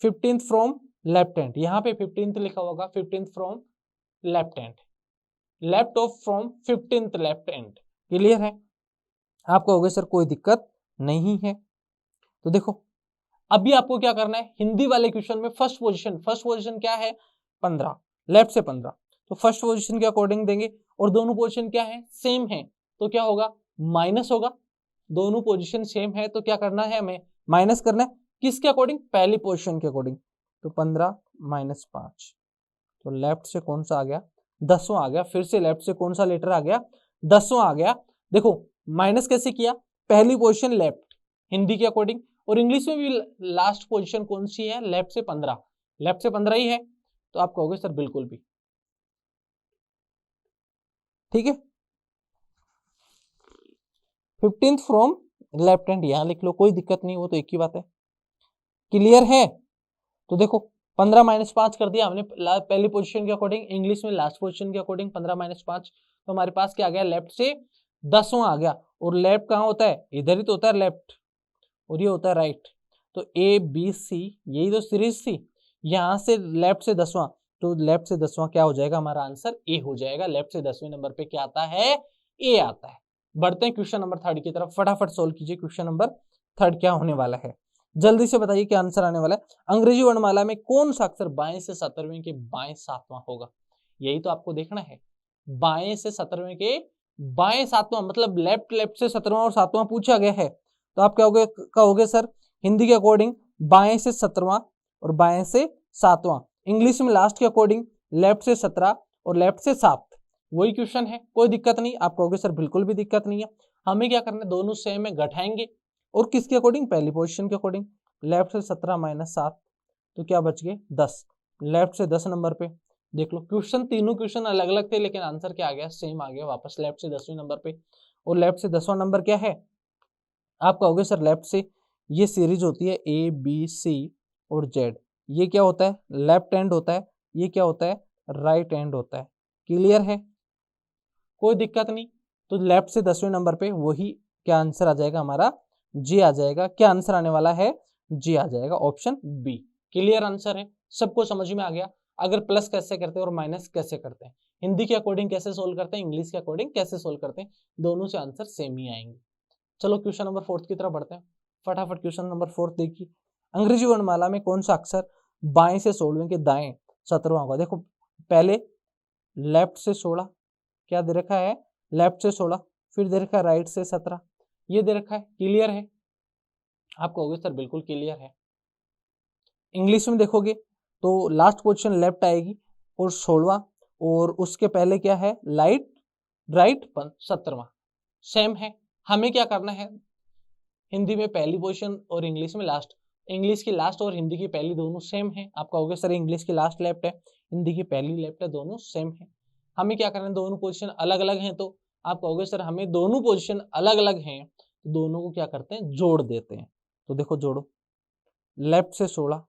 15th from left hand. यहाँ पे 15th लिखा होगा, 15th from left hand, left of from 15th left hand. Clear है? आप कहोगे सर कोई दिक्कत नहीं है। तो देखो अभी आपको क्या करना है, हिंदी वाले क्वेश्चन में फर्स्ट पोजीशन क्या है 15, लेफ्ट से 15, तो फर्स्ट पोजीशन के अकॉर्डिंग देंगे। और दोनों पोजीशन क्या है सेम है, तो क्या होगा माइनस होगा। दोनों पोजीशन सेम है तो क्या करना है हमें माइनस करना है, किसके अकॉर्डिंग पहली पोजीशन के अकॉर्डिंग। तो 15 माइनस 5, तो लेफ्ट से कौन सा आ गया 10वां आ गया। फिर से लेफ्ट से कौन सा लेटर आ गया 10वां आ गया। देखो माइनस कैसे किया, पहली पोजीशन लेफ्ट हिंदी के अकॉर्डिंग, और इंग्लिश में भी लास्ट पोजीशन कौन सी है लेफ्ट से 15, लेफ्ट से 15 ही है। तो आप कहोगे सर बिल्कुल भी ठीक है। 15th फ्रॉम लेफ्ट हैंड यहां लिख लो, कोई दिक्कत नहीं, वो तो एक ही बात है। क्लियर है? तो देखो 15 माइनस 5 कर दिया हमने पहली पोजीशन के अकॉर्डिंग, इंग्लिश में लास्ट पोजीशन के अकॉर्डिंग 15 माइनस 5, तो हमारे पास क्या आ गया लेफ्ट से 10वां आ गया। और लेफ्ट कहाँ होता है, इधर ही तो होता है लेफ्ट, और ये होता है राइट। तो ए बी सी यही तो सीरीज थी, यहां से लेफ्ट से 10वां, तो लेफ्ट से 10वां क्या हो जाएगा हमारा आंसर ए हो जाएगा। लेफ्ट से 10वें नंबर पे क्या आता है ए आता है। बढ़ते हैं क्वेश्चन नंबर 3 की तरफ, फटाफट सोल्व कीजिए। क्वेश्चन नंबर 3 क्या होने वाला है, जल्दी से बताइए क्या आंसर आने वाला है। अंग्रेजी वर्णमाला में कौन सा अक्षर बाएं से 17वें के बाएं 7वां होगा, यही तो आपको देखना है। बाएं से 17वें के बाएं 7वां मतलब लेफ्ट लेफ्ट से 17वां और 7वां पूछा गया है। तो आप क्या कहोगे सर हिंदी के अकॉर्डिंग बाएं से 17वां और बाएं से 7वां, इंग्लिश में लास्ट के अकॉर्डिंग लेफ्ट से 17 और लेफ्ट से 7, वही क्वेश्चन है, कोई दिक्कत नहीं। आप कहोगे सर बिल्कुल भी दिक्कत नहीं है। हमें क्या करना है, दोनों सेम में घटाएंगे, और किसके अकॉर्डिंग पहली पोजीशन के अकॉर्डिंग। लेफ्ट से 17 माइनस 7, तो क्या बच गए 10, लेफ्ट से 10 नंबर पे। देख लो क्वेश्चन तीनों क्वेश्चन अलग अलग थे, लेकिन आंसर क्या आ गया सेम आ गया वापस लेफ्ट से 10वें नंबर पे। और लेफ्ट से 10वां नंबर क्या है, आप कहोगे सर लेफ्ट से ये सीरीज होती है ए बी सी और जेड, ये क्या होता है लेफ्ट हैंड होता है, ये क्या होता है राइट हैंड होता है। क्लियर है? कोई दिक्कत नहीं। तो लेफ्ट से 10वें नंबर पे वही क्या आंसर आ जाएगा हमारा जी आ जाएगा। क्या आंसर आने वाला है जी आ जाएगा, ऑप्शन बी। क्लियर आंसर है, सबको समझ में आ गया। अगर प्लस कैसे करते हैं और माइनस कैसे करते हैं, हिंदी के अकॉर्डिंग कैसे सोल्व करते हैं, इंग्लिश के अकॉर्डिंग कैसे सोल्व करते हैं, दोनों से आंसर सेम ही आएंगे। चलो क्वेश्चन नंबर 4 की तरफ बढ़ते हैं, फटाफट क्वेश्चन नंबर 4 देखिए। अंग्रेजी वर्णमाला में कौन सा अक्षर बाएं से 16वें के दाएं 17वां होगा। देखो पहले लेफ्ट से 16 क्या दे रखा है लेफ्ट से 16, फिर दे रखा है राइट से 17, ये दे रखा है। क्लियर है? आप कहोगे सर बिल्कुल क्लियर है। इंग्लिश में देखोगे तो लास्ट पोजीशन लेफ्ट आएगी और 16वां, और उसके पहले क्या है राइट 17वां, सेम है। हमें क्या करना है, हिंदी में पहली पोजीशन और इंग्लिश में लास्ट, इंग्लिश की लास्ट और हिंदी की पहली दोनों सेम है। आप कहोगे सर इंग्लिश की लास्ट लेफ्ट है, हिंदी की पहली लेफ्ट है, दोनों सेम है। हमें क्या करना है, दोनों पोजीशन अलग अलग हैं, तो आप कहोगे सर हमें दोनों पोजीशन अलग अलग हैं, तो दोनों को क्या करते हैं जोड़ देते हैं। तो देखो जोड़ो, लेफ्ट से 16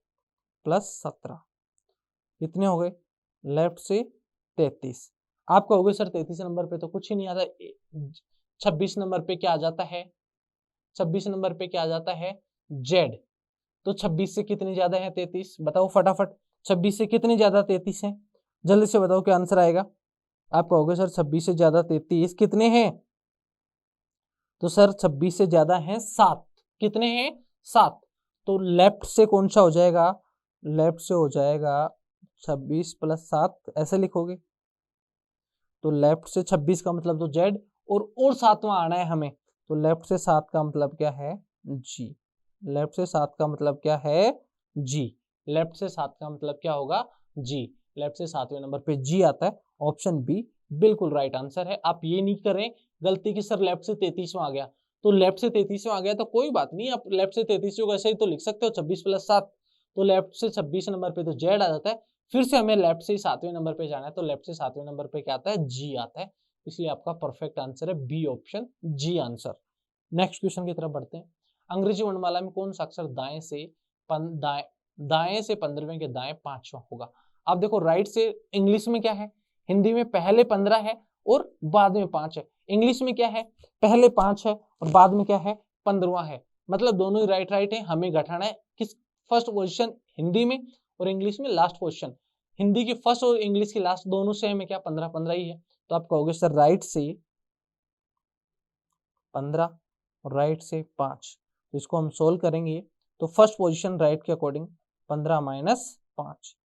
प्लस 17 कितने हो गए लेफ्ट से 33। आप कहोगे सर 33 नंबर पे तो कुछ ही नहीं आता, 26 नंबर पे क्या आ जाता है, 26 नंबर पे क्या आ जाता है जेड। तो 26 से कितनी ज्यादा है 33, बताओ फटाफट 26 से कितनी ज्यादा 33 है, जल्दी से बताओ क्या आंसर आएगा। आप कहोगे सर 26 से ज्यादा 33 कितने हैं, तो सर 26 से ज्यादा है 7, कितने हैं 7। तो लेफ्ट से कौन सा हो जाएगा, लेफ्ट से हो जाएगा 26 प्लस 7, ऐसे लिखोगे। तो लेफ्ट से 26 का मतलब तो जेड, और 7वां आना है हमें, तो लेफ्ट से 7 का मतलब क्या है जी, लेफ्ट से 7 का मतलब क्या है जी, लेफ्ट से 7 का मतलब क्या होगा जी, लेफ्ट से 7वें नंबर पे जी आता है, ऑप्शन बी बिल्कुल राइट आंसर है। आप ये नहीं करें गलती की सर लेफ्ट से 33वां आ गया, तो लेफ्ट से 33वां आ गया तो कोई बात नहीं, आप लेफ्ट से 33 को ऐसे ही तो लिख सकते हो 26 + 7, तो लेफ्ट से 26 नंबर पे तो जेड आ जाता है। फिर से हमें लेफ्ट से ही 7वें नंबर पे जाना है, तो लेफ्ट से 7वें नंबर पे क्या आता है, जी आता है। इसलिए आपका परफेक्ट आंसर है बी ऑप्शन, जी आंसर। नेक्स्ट क्वेश्चन की तरफ बढ़ते हैं। अंग्रेजी वर्णमाला में कौन सा अक्षर दाएं से 15वें के दाएं 5वां होगा? आप देखो राइट से इंग्लिश में क्या है, हिंदी में पहले 15 है और बाद में 5 है। इंग्लिश में क्या है, पहले 5 है और बाद में क्या है, 15वां है। मतलब दोनों ही राइट राइट है। हमें घटाना है किस फर्स्ट पोजीशन हिंदी में और इंग्लिश में लास्ट पोजीशन। हिंदी की फर्स्ट और इंग्लिश की लास्ट दोनों सेम है क्या, 15 ही है। तो आप कहोगे सर राइट से 15 और राइट से 5, तो इसको हम सोल्व करेंगे तो फर्स्ट पोजीशन राइट के अकॉर्डिंग 15 - 5,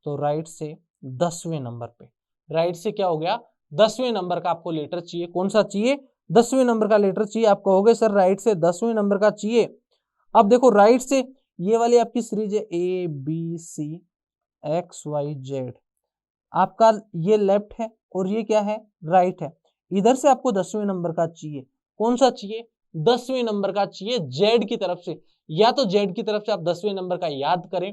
तो राइट से 10वें नंबर पे, राइट से क्या हो गया, 10वें नंबर का आपको लेटर चाहिए। कौन सा चाहिए, 10वें नंबर का लेटर चाहिए। आप कहोगे सर राइट से 10वें नंबर का चाहिए। अब देखो राइट से ये वाली आपकी सीरीज है ABCXYZ, आपका ये लेफ्ट है और ये क्या है, राइट है। इधर से आपको 10वें नंबर का चाहिए। कौन सा चाहिए, 10वें नंबर का चाहिए जेड की तरफ से। या तो जेड की तरफ से आप 10वें नंबर का याद करें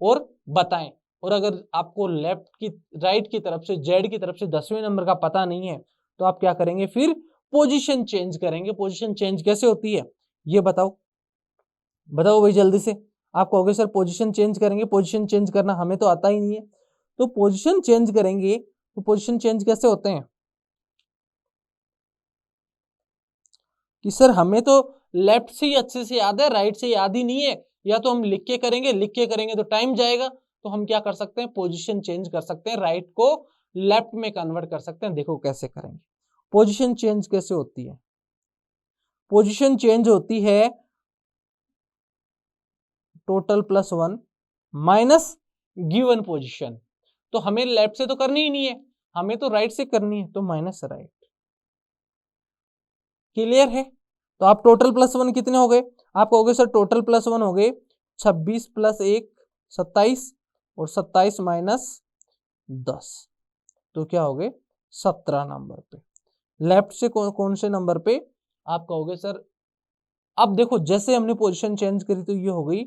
और बताएं, और अगर आपको लेफ्ट की राइट की तरफ से जेड की तरफ से 10वें नंबर का पता नहीं है तो आप क्या करेंगे, फिर पोजीशन चेंज करेंगे। पोजीशन चेंज कैसे होती है ये बताओ, बताओ भाई जल्दी से। आप कहोगे सर पोजीशन चेंज करेंगे, पोजीशन चेंज करना हमें तो आता ही नहीं है। तो पोजीशन चेंज करेंगे तो पोजीशन चेंज कैसे होते हैं कि सर हमें तो लेफ्ट से ही अच्छे से याद है, राइट से याद ही नहीं है। या तो हम लिख के करेंगे तो टाइम जाएगा। तो हम क्या कर सकते हैं, पोजीशन चेंज कर सकते हैं, राइट को लेफ्ट में कन्वर्ट कर सकते हैं। देखो कैसे करेंगे, पोजीशन चेंज कैसे होती है, पोजीशन चेंज होती है टोटल +1 माइनस गिवन पोजीशन। तो हमें लेफ्ट से तो करनी ही नहीं है, हमें तो राइट से करनी है, तो माइनस राइट। क्लियर है? तो आप टोटल +1 कितने हो गए, आप कहोगे सर टोटल +1 हो गए 26 + 1 27 और 27 - 10, तो क्या हो गए 17 नंबर पे। लेफ्ट से कौन से नंबर पे, आप कहोगे सर अब देखो जैसे हमने पोजीशन चेंज करी तो ये हो गई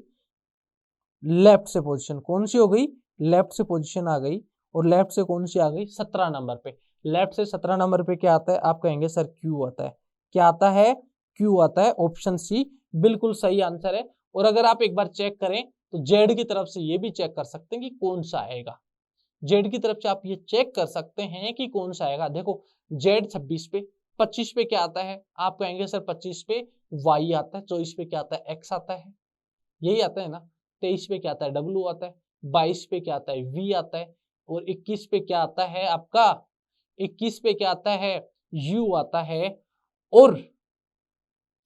लेफ्ट से पोजीशन, कौन सी हो गई, लेफ्ट से पोजीशन आ गई। और लेफ्ट से कौन सी आ गई, 17 नंबर पे। लेफ्ट से 17 नंबर पे क्या आता है, आप कहेंगे सर क्यू आता है। क्या आता है, क्यू आता है। ऑप्शन सी बिल्कुल सही आंसर है। और अगर आप एक बार चेक करें तो जेड की तरफ से ये भी चेक कर सकते हैं कि कौन सा आएगा। जेड की तरफ से आप ये चेक कर सकते हैं कि कौन सा आएगा। देखो जेड 26 पे, 25 पे क्या आता है, आप कहेंगे सर 25 पे वाई आता है, 24 पे क्या आता है, एक्स आता है, यही आता है ना। 23 पे क्या आता है, डब्ल्यू आता है, 22 पे क्या आता है, वी आता है, और 21 पे क्या आता है आपका, 21 पे क्या आता है, यू आता है, और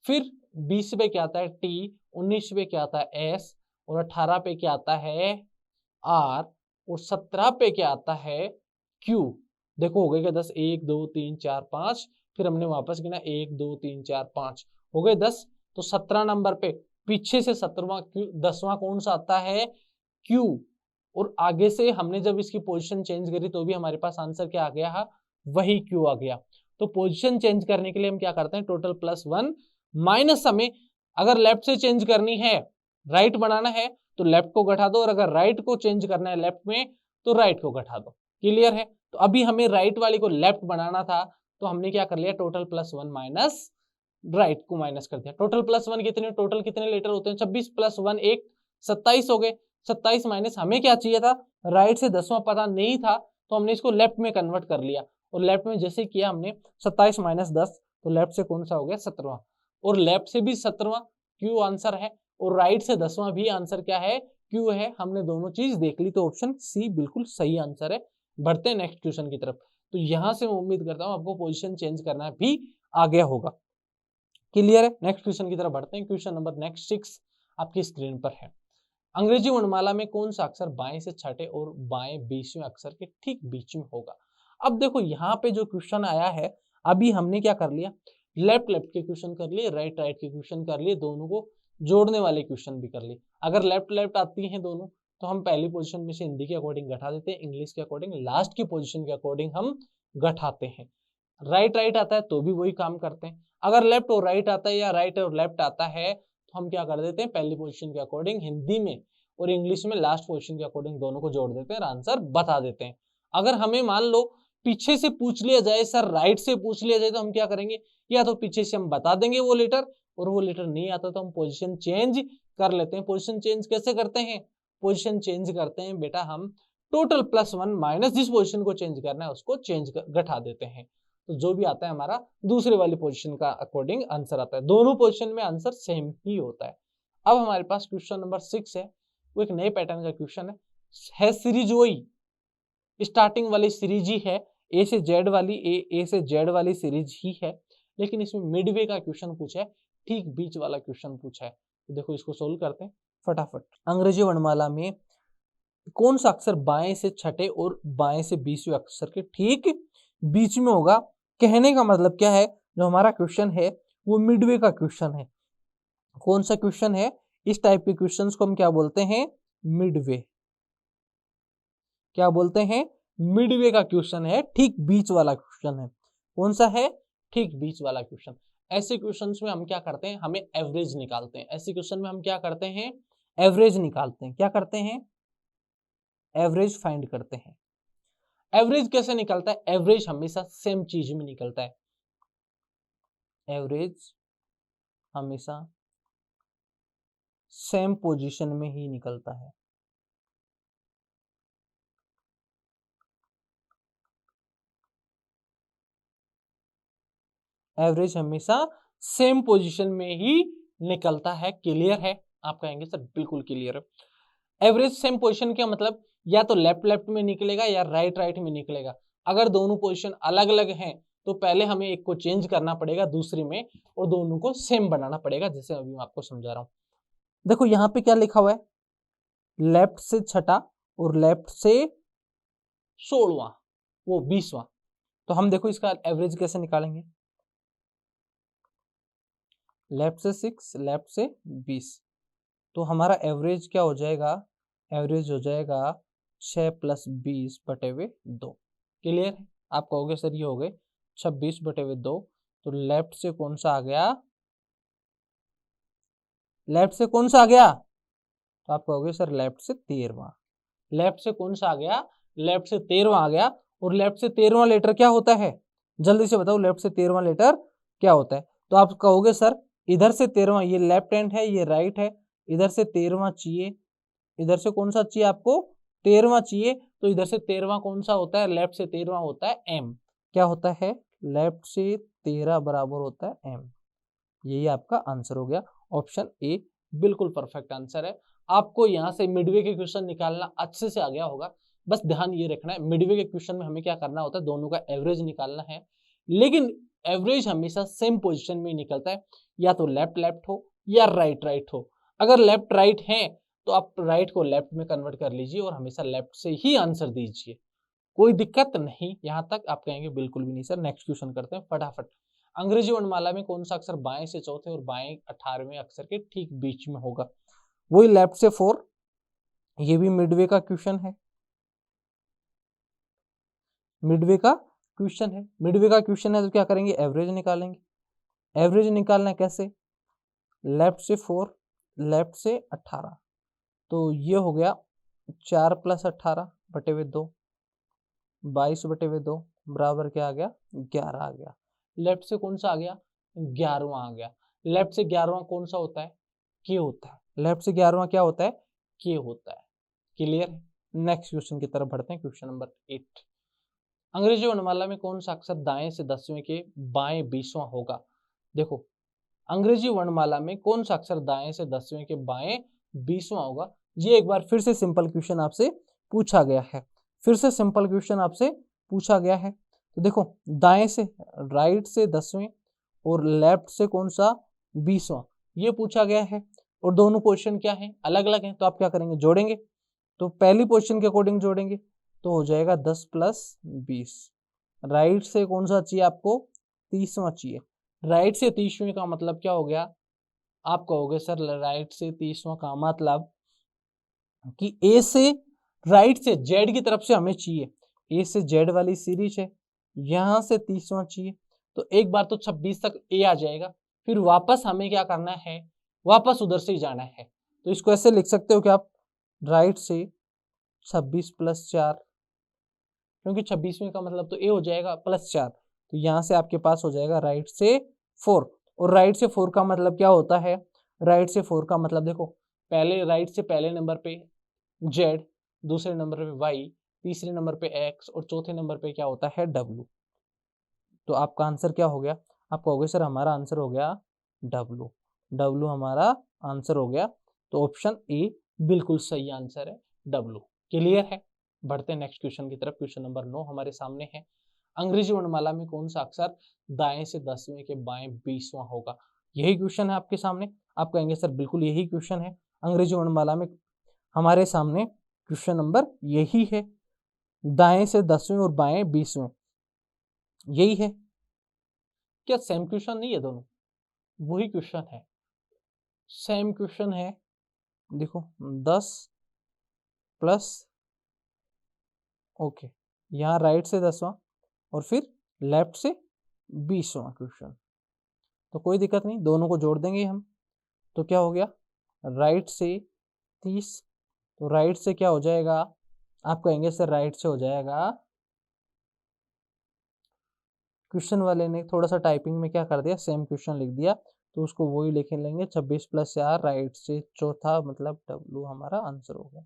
फिर 20 पे क्या आता है, टी, 19 पे क्या आता है, एस, और 18 पे क्या आता है, आर, और 17 पे क्या आता है, क्यू। देखो हो गए क्या 10, 1 2 3 4 5, फिर हमने वापस गिना 1 2 3 4 5, हो गए 10। तो 17 नंबर पे पीछे से 17वां क्यू, 10वां कौन सा आता है, क्यू। और आगे से हमने जब इसकी पोजीशन चेंज करी तो भी हमारे पास आंसर क्या आ गया, वही क्यू आ गया। तो पोजीशन चेंज करने के लिए हम क्या करते हैं, टोटल +1 माइनस, हमें अगर लेफ्ट से चेंज करनी है, राइट बनाना है तो लेफ्ट को घटा दो, और अगर राइट को चेंज करना है लेफ्ट में तो राइट को घटा दो। क्लियर है? तो अभी हमें राइट वाली को लेफ्ट बनाना था, तो हमने क्या कर लिया, टोटल +1 माइनस राइट को माइनस कर दिया। टोटल +1 कितने, टोटल कितने लेटर होते हैं, 26 + 1 1 27 हो गए। 27 माइनस हमें क्या चाहिए था, राइट से 10वां पता नहीं था, तो हमने इसको लेफ्ट में कन्वर्ट कर लिया। और लेफ्ट में जैसे किया हमने 27 - 10, तो लेफ्ट से कौन सा हो गया, 17वां। और लेफ्ट से भी 17वां क्यू आंसर है, और राइट से 10वां भी आंसर क्या है, क्यू है। हमने दोनों चीज देख ली, तो ऑप्शन सी बिल्कुल सही आंसर है। बढ़ते हैं नेक्स्ट क्वेश्चन की तरफ। तो यहां से मैं उम्मीद करता हूं आपको पोजीशन चेंज करना भी आ गया होगा। क्लियर है? नेक्स्ट क्वेश्चन की तरफ बढ़ते हैं। क्वेश्चन नंबर नेक्स्ट 6 आपकी स्क्रीन पर है। अंग्रेजी वर्णमाला में कौन सा अक्षर बाएं से छठे और बाएं 20वें अक्षर के ठीक बीच में होगा? अब देखो यहाँ पे जो क्वेश्चन आया है, अभी हमने क्या कर लिया, लेफ्ट लेफ्ट के क्वेश्चन कर लिए, राइट राइट के क्वेश्चन कर लिए, दोनों को जोड़ने वाले क्वेश्चन भी कर लिए। अगर लेफ्ट लेफ्ट आती हैं दोनों, तो हम पहली पोजीशन में से हिंदी के अकॉर्डिंग घटा देते हैं, इंग्लिश के अकॉर्डिंग लास्ट की पोजीशन के अकॉर्डिंग हम घटाते हैं। राइट राइट आता है तो भी वही काम करते हैं। अगर लेफ्ट और राइट आता है या राइट और लेफ्ट आता है तो हम क्या कर देते हैं, पहली पोजीशन के अकॉर्डिंग हिंदी में और इंग्लिश में लास्ट पोजीशन के अकॉर्डिंग दोनों को जोड़ देते हैं और आंसर बता देते हैं। अगर हमें मान लो पीछे से पूछ लिया जाए, सर राइट से पूछ लिया जाए, तो हम क्या करेंगे, या तो पीछे से हम बता देंगे वो लेटर, और वो लेटर नहीं आता तो हम पोजीशन चेंज कर लेते हैं। पोजीशन चेंज कैसे करते हैं, पोजीशन चेंज करते हैं बेटा हम टोटल +1 माइनस जिस पोजीशन को चेंज करना है उसको चेंज घटा देते हैं, तो जो भी आता है हमारा दूसरे वाली पोजीशन का अकॉर्डिंग आंसर आता है। दोनों पोजीशन में आंसर सेम ही होता है। अब हमारे पास क्वेश्चन नंबर 6 है, वो एक नए पैटर्न का क्वेश्चन है सीरीज वही स्टार्टिंग वाली सीरीज ही है, ए से जेड वाली, ए से जेड वाली सीरीज ही है, लेकिन इसमें मिडवे का क्वेश्चन पूछा है, ठीक बीच वाला क्वेश्चन पूछा है। तो देखो इसको सोल्व करते हैं फटाफट। अंग्रेजी वर्णमाला में कौन सा अक्षर बाएं से छठे और बाएं से 20वें अक्षर के ठीक बीच में होगा। कहने का मतलब क्या है, जो हमारा क्वेश्चन है वो मिडवे का क्वेश्चन है। कौन सा क्वेश्चन है, इस टाइप के क्वेश्चंस को हम क्या बोलते हैं, मिडवे। क्या बोलते हैं, मिडवे का क्वेश्चन है, ठीक बीच वाला क्वेश्चन है। कौन सा है, ठीक बीच वाला क्वेश्चन। ऐसे क्वेश्चंस में हम क्या करते हैं, हमें एवरेज निकालते हैं। ऐसे क्वेश्चन में हम क्या करते हैं, एवरेज निकालते हैं। क्या करते हैं, एवरेज फाइंड करते हैं। एवरेज कैसे निकलता है, एवरेज हमेशा सेम चीज में निकलता है। एवरेज हमेशा सेम पोजीशन में ही निकलता है। एवरेज हमेशा सेम पोजीशन में ही निकलता है। क्लियर है, आप कहेंगे सर बिल्कुल क्लियर है। एवरेज सेम पोजीशन क्या मतलब, या तो लेफ्ट लेफ्ट में निकलेगा या राइट राइट में निकलेगा। अगर दोनों पोजीशन अलग अलग हैं तो पहले हमें एक को चेंज करना पड़ेगा दूसरे में, और दोनों को सेम बनाना पड़ेगा, जैसे अभी मैं आपको समझा रहा हूं। देखो यहाँ पे क्या लिखा हुआ है, लेफ्ट से छठा और लेफ्ट से 16वां वो 20वां। तो हम देखो इसका एवरेज कैसे निकालेंगे, लेफ्ट से 6 लेफ्ट से 20, तो हमारा एवरेज क्या हो जाएगा, एवरेज हो जाएगा 6 + 20 / 2। क्लियर है, आप कहोगे सर ये हो गए 26 / 2, तो लेफ्ट से कौन सा आ गया, लेफ्ट से कौन सा आ गया, तो आप कहोगे सर लेफ्ट से 13वां। लेफ्ट से कौन सा आ गया, लेफ्ट से 13वां आ गया। और लेफ्ट से 13वां लेटर क्या होता है, जल्दी से बताओ, लेफ्ट से 13वां लेटर क्या होता है। तो आप कहोगे सर इधर से 13वां, ये लेफ्ट हैंड है ये राइट है, इधर से 13वां चाहिए, इधर से कौन सा चाहिए आपको, 13वां चाहिए, तो इधर से 13वां कौन सा होता है, लेफ्ट से 13वां होता है एम। क्या होता है, लेफ्ट से 13 बराबर होता है एम। यही आपका आंसर हो गया, ऑप्शन ए बिल्कुल परफेक्ट आंसर है। आपको यहाँ से मिडवे के क्वेश्चन निकालना अच्छे से आ गया होगा। बस ध्यान ये रखना है, मिडवे के क्वेश्चन में हमें क्या करना होता है, दोनों का एवरेज निकालना है, लेकिन एवरेज हमेशा सेम पोजीशन में निकलता है, या तो लेफ्ट लेफ्ट हो या राइट राइट हो। अगर लेफ्ट राइट है तो आप राइट को लेफ्ट में कन्वर्ट कर लीजिए और हमेशा लेफ्ट से ही आंसर दीजिए, कोई दिक्कत नहीं। यहां तक आप कहेंगे बिल्कुल भी नहीं सर। नेक्स्ट क्वेश्चन करते हैं फटाफट। अंग्रेजी वर्णमाला में कौन सा अक्षर बाएं से चौथे और बाएं 18वें अक्षर के ठीक बीच में होगा, वही लेफ्ट से 4। ये भी मिडवे का क्वेश्चन है, मिडवे का क्वेश्चन है, मिडवे का क्वेश्चन है, तो क्या करेंगे, एवरेज निकालेंगे। एवरेज निकालना कैसे, लेफ्ट से 4 लेफ्ट से 18, तो ये हो गया 4 + 18 / 2, 22 / 2 बराबर क्या आ गया, 11 आ गया। लेफ्ट से कौन सा आ गया, 11वां आ गया। लेफ्ट से 11वां कौन सा होता है, के होता है। लेफ्ट से 11वां क्या होता है, के होता है। क्लियर है, नेक्स्ट क्वेश्चन की तरफ बढ़ते हैं। क्वेश्चन नंबर 8, अंग्रेजी वर्णमाला में कौन सा अक्षर दाएं से 10वें के बाएं 20वां होगा। देखो अंग्रेजी वर्णमाला में कौन सा अक्षर दाएं से 10वें के बाएं 20वां होगा। ये एक बार फिर से सिंपल क्वेश्चन आपसे पूछा गया है, फिर से सिंपल क्वेश्चन आपसे पूछा गया है। तो देखो दाएं से, राइट से 10वें और लेफ्ट से कौन सा 20वां, ये पूछा गया है, और दोनों पोजीशन क्या है, अलग अलग हैं। तो आप क्या करेंगे, जोड़ेंगे। तो पहली पोजीशन के अकॉर्डिंग जोड़ेंगे तो हो जाएगा 10 + 20। राइट से कौन सा चाहिए आपको, 30वां चाहिए। राइट से 30वें का मतलब क्या हो गया, आप कहोगे सर राइट से 30वां का मतलब कि ए से, राइट से जेड की तरफ से हमें चाहिए, ए से जेड वाली सीरीज है, यहां से 30वां चाहिए, तो एक बार तो 26 तक ए आ जाएगा, फिर वापस हमें क्या करना है, वापस उधर से ही जाना है। तो इसको ऐसे लिख सकते हो कि आप राइट से 26 + 4, क्योंकि 26वें का मतलब तो ए हो जाएगा +4, तो यहां से आपके पास हो जाएगा राइट से 4। और राइट से 4 का मतलब क्या होता है, राइट से 4 का मतलब देखो, पहले राइट से पहले नंबर पे z, दूसरे नंबर पे y, तीसरे नंबर पे x और चौथे नंबर पे क्या होता है w। तो आपका आंसर क्या हो गया, आपका हो गया सर हमारा आंसर हो गया w, w हमारा आंसर हो गया। तो ऑप्शन ए बिल्कुल सही आंसर है, w। क्लियर है। बढ़ते हैं नेक्स्ट क्वेश्चन की तरफ। क्वेश्चन नंबर 9 हमारे सामने है। अंग्रेजी वर्णमाला में कौन सा अक्षर दाएं से 10वें के बाएं 20वां होगा? यही क्वेश्चन है आपके सामने। आप कहेंगे सर बिल्कुल यही क्वेश्चन है, अंग्रेजी वर्णमाला में हमारे सामने क्वेश्चन नंबर यही है, दाएं से 10वें और बाएं 20वें, यही है। क्या सेम क्वेश्चन नहीं है दोनों? वही क्वेश्चन है, सेम क्वेश्चन है। देखो 10 प्लस, ओके, यहाँ राइट से 10वां और फिर लेफ्ट से 20वां क्वेश्चन, तो कोई दिक्कत नहीं, दोनों को जोड़ देंगे हम। तो क्या हो गया, राइट से 30, तो राइट से क्या हो जाएगा, आप कहेंगे सर राइट से हो जाएगा, क्वेश्चन वाले ने थोड़ा सा टाइपिंग में क्या कर दिया, सेम क्वेश्चन लिख दिया, तो उसको वही लिख लेंगे 26 + 4 राइट से चौथा, मतलब W हमारा आंसर हो गया।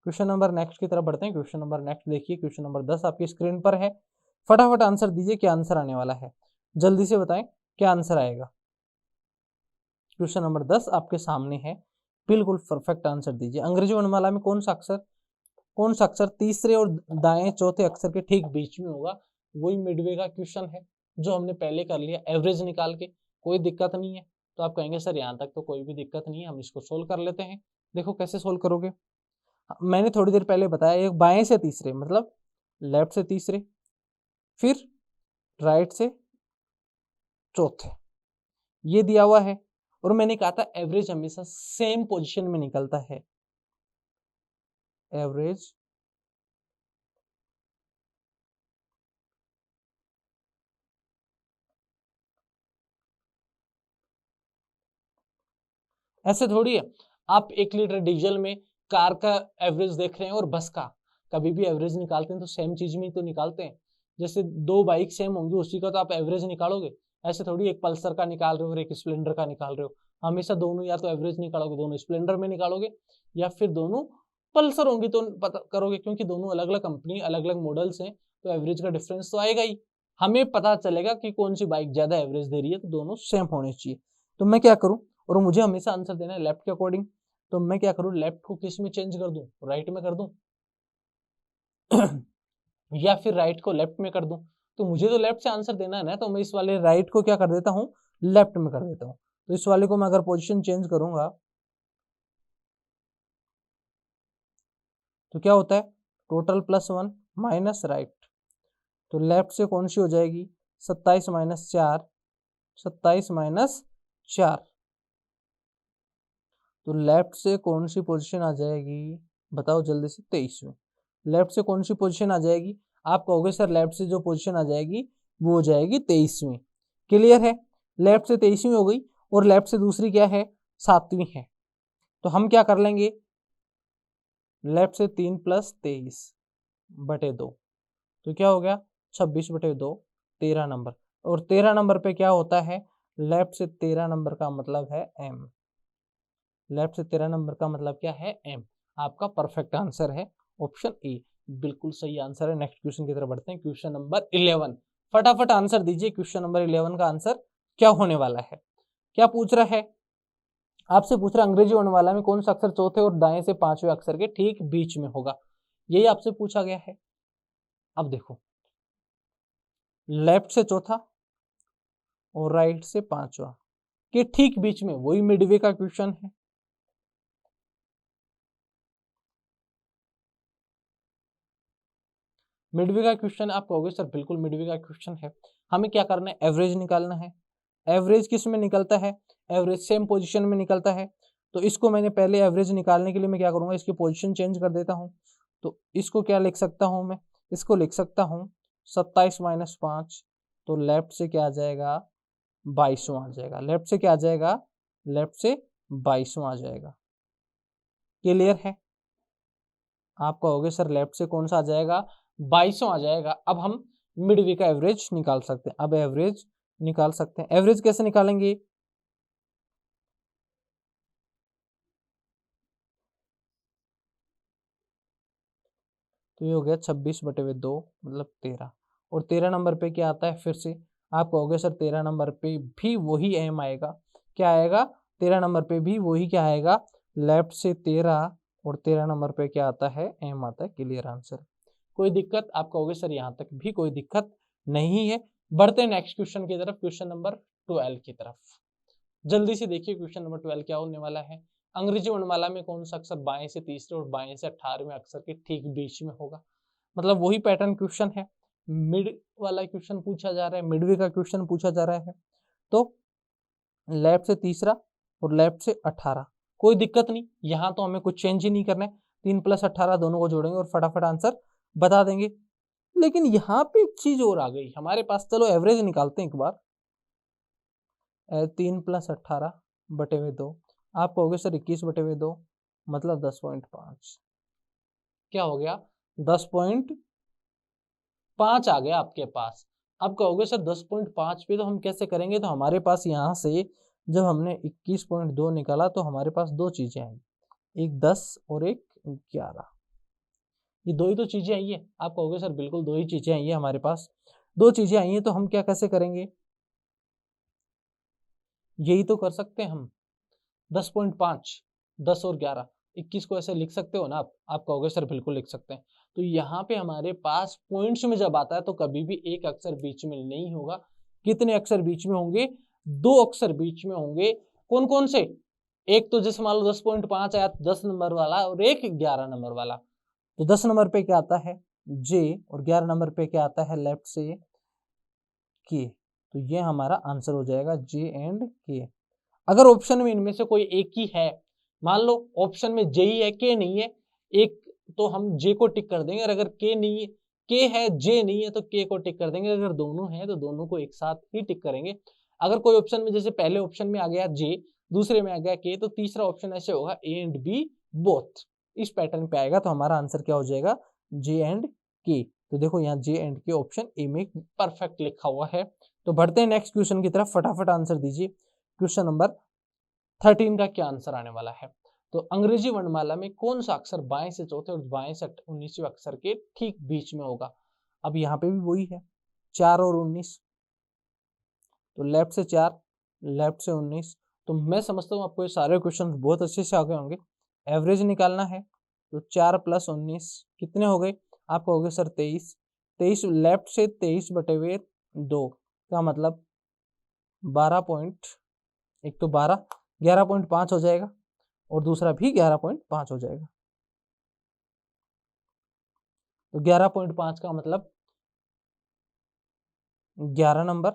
क्वेश्चन नंबर नेक्स्ट की तरफ बढ़ते हैं। क्वेश्चन नंबर नेक्स्ट देखिए, क्वेश्चन नंबर 10 आपकी स्क्रीन पर है। फटाफट आंसर दीजिए, क्या आंसर आने वाला है, जल्दी से बताएं क्या आंसर आएगा। क्वेश्चन नंबर 10 आपके सामने है, बिल्कुल परफेक्ट आंसर दीजिए। अंग्रेजी वर्णमाला में कौन सा अक्षर तीसरे और दाएं चौथे अक्षर के ठीक बीच में होगा? वही मिडवे का क्वेश्चन है जो हमने पहले कर लिया एवरेज निकाल के, कोई दिक्कत नहीं है। तो आप कहेंगे सर यहाँ तक तो कोई भी दिक्कत नहीं है, हम इसको सोल्व कर लेते हैं। देखो कैसे सोल्व करोगे, मैंने थोड़ी देर पहले बताया, एक बाएं से तीसरे मतलब लेफ्ट से तीसरे, फिर राइट से चौथे, ये दिया हुआ है। और मैंने कहा था एवरेज हमेशा सेम पोजीशन में निकलता है, एवरेज ऐसे थोड़ी है। आप 1 लीटर डीजल में कार का एवरेज देख रहे हैं और बस का, कभी भी एवरेज निकालते हैं तो सेम चीज में ही तो निकालते हैं। जैसे 2 बाइक सेम होंगी उसी का तो आप एवरेज निकालोगे, ऐसे थोड़ी एक पल्सर का निकाल रहे हो और एक स्प्लेंडर का निकाल रहे हो। हमेशा दोनों या तो एवरेज निकालोगे, दोनों स्प्लेंडर में निकालोगे, या फिर दोनों पल्सर होंगी तो पता करोगे, क्योंकि दोनों अलग अलग कंपनी अलग अलग मॉडल्स हैं, तो एवरेज का डिफरेंस तो आएगा ही। हमें पता चलेगा कि कौन सी बाइक ज्यादा एवरेज दे रही है, तो दोनों सेम होने चाहिए। तो मैं क्या करूं, और मुझे हमेशा आंसर देना है लेफ्ट के अकॉर्डिंग, तो मैं क्या करूं, लेफ्ट को किस में चेंज कर दूं, राइट में कर दूं या फिर राइट को लेफ्ट में कर दूं? तो मुझे तो लेफ्ट से आंसर देना है ना, तो मैं इस वाले राइट को क्या कर देता हूं, लेफ्ट में कर देता हूं। तो इस वाले को मैं अगर पोजीशन चेंज करूंगा तो क्या होता है, टोटल +1 माइनस राइट, तो लेफ्ट से कौन सी हो जाएगी, 27 - 4, 27 - 4, तो लेफ्ट से कौन सी पोजीशन आ जाएगी, बताओ जल्दी से, 23वें। लेफ्ट से कौन सी पोजीशन आ जाएगी, आप कहोगे सर लेफ्ट से जो पोजीशन आ जाएगी वो हो जाएगी 23वीं। क्लियर है, लेफ्ट से 23वीं हो गई, और लेफ्ट से दूसरी क्या है, 7वीं है। तो हम क्या कर लेंगे, लेफ्ट से 3 + 23/2, तो क्या हो गया 26/2, 13 नंबर। और 13 नंबर पे क्या होता है, लेफ्ट से 13 नंबर का मतलब है m, लेफ्ट से 13 नंबर का मतलब क्या है, m। आपका परफेक्ट आंसर है ऑप्शन ए, बिल्कुल सही आंसर है। नेक्स्ट क्वेश्चन की तरफ बढ़ते हैं। क्वेश्चन नंबर 11, फटाफट आंसर दीजिए, क्वेश्चन नंबर 11 का आंसर क्या होने वाला है। क्या पूछ रहा है, आपसे पूछ रहा है अंग्रेजी वर्णमाला में कौन सा अक्षर चौथे और दाएं से 5वें अक्षर के ठीक बीच में होगा, यही आपसे पूछा गया है। अब देखो, लेफ्ट से चौथा और राइट से 5वां के ठीक बीच में, वही मिडवे का क्वेश्चन है। मिडवे का क्वेश्चन आप कहोगे सर बिल्कुल मिडवे का क्वेश्चन है, हमें क्या करना है, एवरेज निकालना है। एवरेज किस में निकलता है, एवरेज सेम पोजीशन में निकलता है। तो इसको मैंने पहले एवरेज निकालने के लिए मैं क्या करूंगा, इसकी पोजीशन चेंज कर देता हूं। तो इसको क्या लिख सकता हूं मैं, इसको लिख सकता हूँ 27 माइनस 5, तो लेफ्ट से क्या आ जाएगा 22वां आ जाएगा। लेफ्ट से क्या आ जाएगा, लेफ्ट से 22वां आ जाएगा। क्लियर है? आप कहोगे सर लेफ्ट से कौन सा आ जाएगा, 22वां आ जाएगा। अब हम मिड वे का एवरेज निकाल सकते हैं। अब एवरेज निकाल सकते हैं। एवरेज कैसे निकालेंगे, तो ये हो गया 26/2 मतलब 13, और 13 नंबर पे क्या आता है, फिर से आप कहोगे सर 13 नंबर पे भी वही एम आएगा। क्या आएगा, 13 नंबर पे भी वही क्या आएगा, लेफ्ट से 13, और 13 नंबर पे क्या आता है, एम आता है। Clear answer. कोई दिक्कत, आप कहोगे सर यहाँ तक भी कोई दिक्कत नहीं है। बढ़ते हैं नेक्स्ट क्वेश्चन की तरफ, क्वेश्चन नंबर 12 की तरफ। जल्दी से देखिए क्वेश्चन नंबर 12 क्या होने वाला है। अंग्रेजी वर्णमाला में कौन सा अक्षर बाएं से तीसरे और बाएं से 18वें अक्षर के ठीक बीच में होगा। मतलब वही पैटर्न क्वेश्चन है, मिड वाला क्वेश्चन पूछा जा रहा है, मिडवे का क्वेश्चन पूछा जा रहा है। तो लेफ्ट से तीसरा और लेफ्ट से 18, कोई दिक्कत नहीं, यहाँ तो हमें कुछ चेंज ही नहीं करना है। 3 + 18 दोनों को जोड़ेंगे और फटाफट आंसर बता देंगे। लेकिन यहाँ पे एक चीज और आ गई हमारे पास, चलो एवरेज निकालते हैं एक बार। 3 + 18/2, आप कहोगे सर 21/2 मतलब 10.5। क्या हो गया, 10.5 आ गया आपके पास। अब कहोगे सर 10.5 पे तो हम कैसे करेंगे, तो हमारे पास यहाँ से जब हमने 21.2 निकाला तो हमारे पास दो चीजें आई, एक 10 और एक 11। ये दो ही तो चीजें आई है। आप कहोगे सर बिल्कुल दो ही चीजें आई है हमारे पास, दो चीजें आई हैं, तो हम क्या कैसे करेंगे, यही तो कर सकते हैं हम। 10.5, 10 और 11, 21 को ऐसे लिख सकते हो ना आप कहोगे सर बिल्कुल लिख सकते हैं। तो यहाँ पे हमारे पास पॉइंट्स में जब आता है तो कभी भी एक अक्षर बीच में नहीं होगा। कितने अक्षर बीच में होंगे, दो अक्षर बीच में होंगे। कौन कौन से, एक तो जैसे मान लो 10.5 आया 10 नंबर वाला, और एक 11 नंबर वाला। तो 10 नंबर पे क्या आता है जे, और 11 नंबर पे क्या आता है लेफ्ट से के। तो ये हमारा आंसर हो जाएगा जे एंड के। अगर ऑप्शन में इनमें से कोई एक ही है, मान लो ऑप्शन में जे ही है, के नहीं है, एक तो हम जे को टिक कर देंगे, और अगर के नहीं है, के है जे नहीं है तो के को टिक कर देंगे। अगर दोनों हैं तो दोनों को एक साथ ही टिक करेंगे। अगर कोई ऑप्शन में जैसे पहले ऑप्शन में आ गया जे, दूसरे में आ गया के, तो तीसरा ऑप्शन ऐसे होगा ए एंड बी बोथ, इस पैटर्न पे आएगा। तो हमारा आंसर क्या हो जाएगा, जे एंड के। तो देखो यहाँ जे एंड के ऑप्शन ए में परफेक्ट लिखा हुआ है। तो बढ़ते हैं नेक्स्ट क्वेश्चन की तरफ, फटाफट आंसर दीजिए। क्वेश्चन नंबर 13 का क्या आंसर आने वाला है। तो अंग्रेजी वर्णमाला में कौन सा अक्षर बाएं से चौथे और बाएं से 19वें अक्षर के ठीक बीच में होगा। अब यहाँ पे भी वही है, 4 और 19, तो लेफ्ट से 4, लेफ्ट से 19। तो मैं समझता हूँ आपको ये सारे क्वेश्चन बहुत अच्छे से आ गए होंगे। एवरेज निकालना है, तो 4 + 19 कितने हो गए, आप कहोगे सर 23। 23 लेफ्ट से 23/2 का मतलब 12 एक तो 11.5 हो जाएगा, और दूसरा भी 11.5 हो जाएगा। तो 11.5 का मतलब 11 नंबर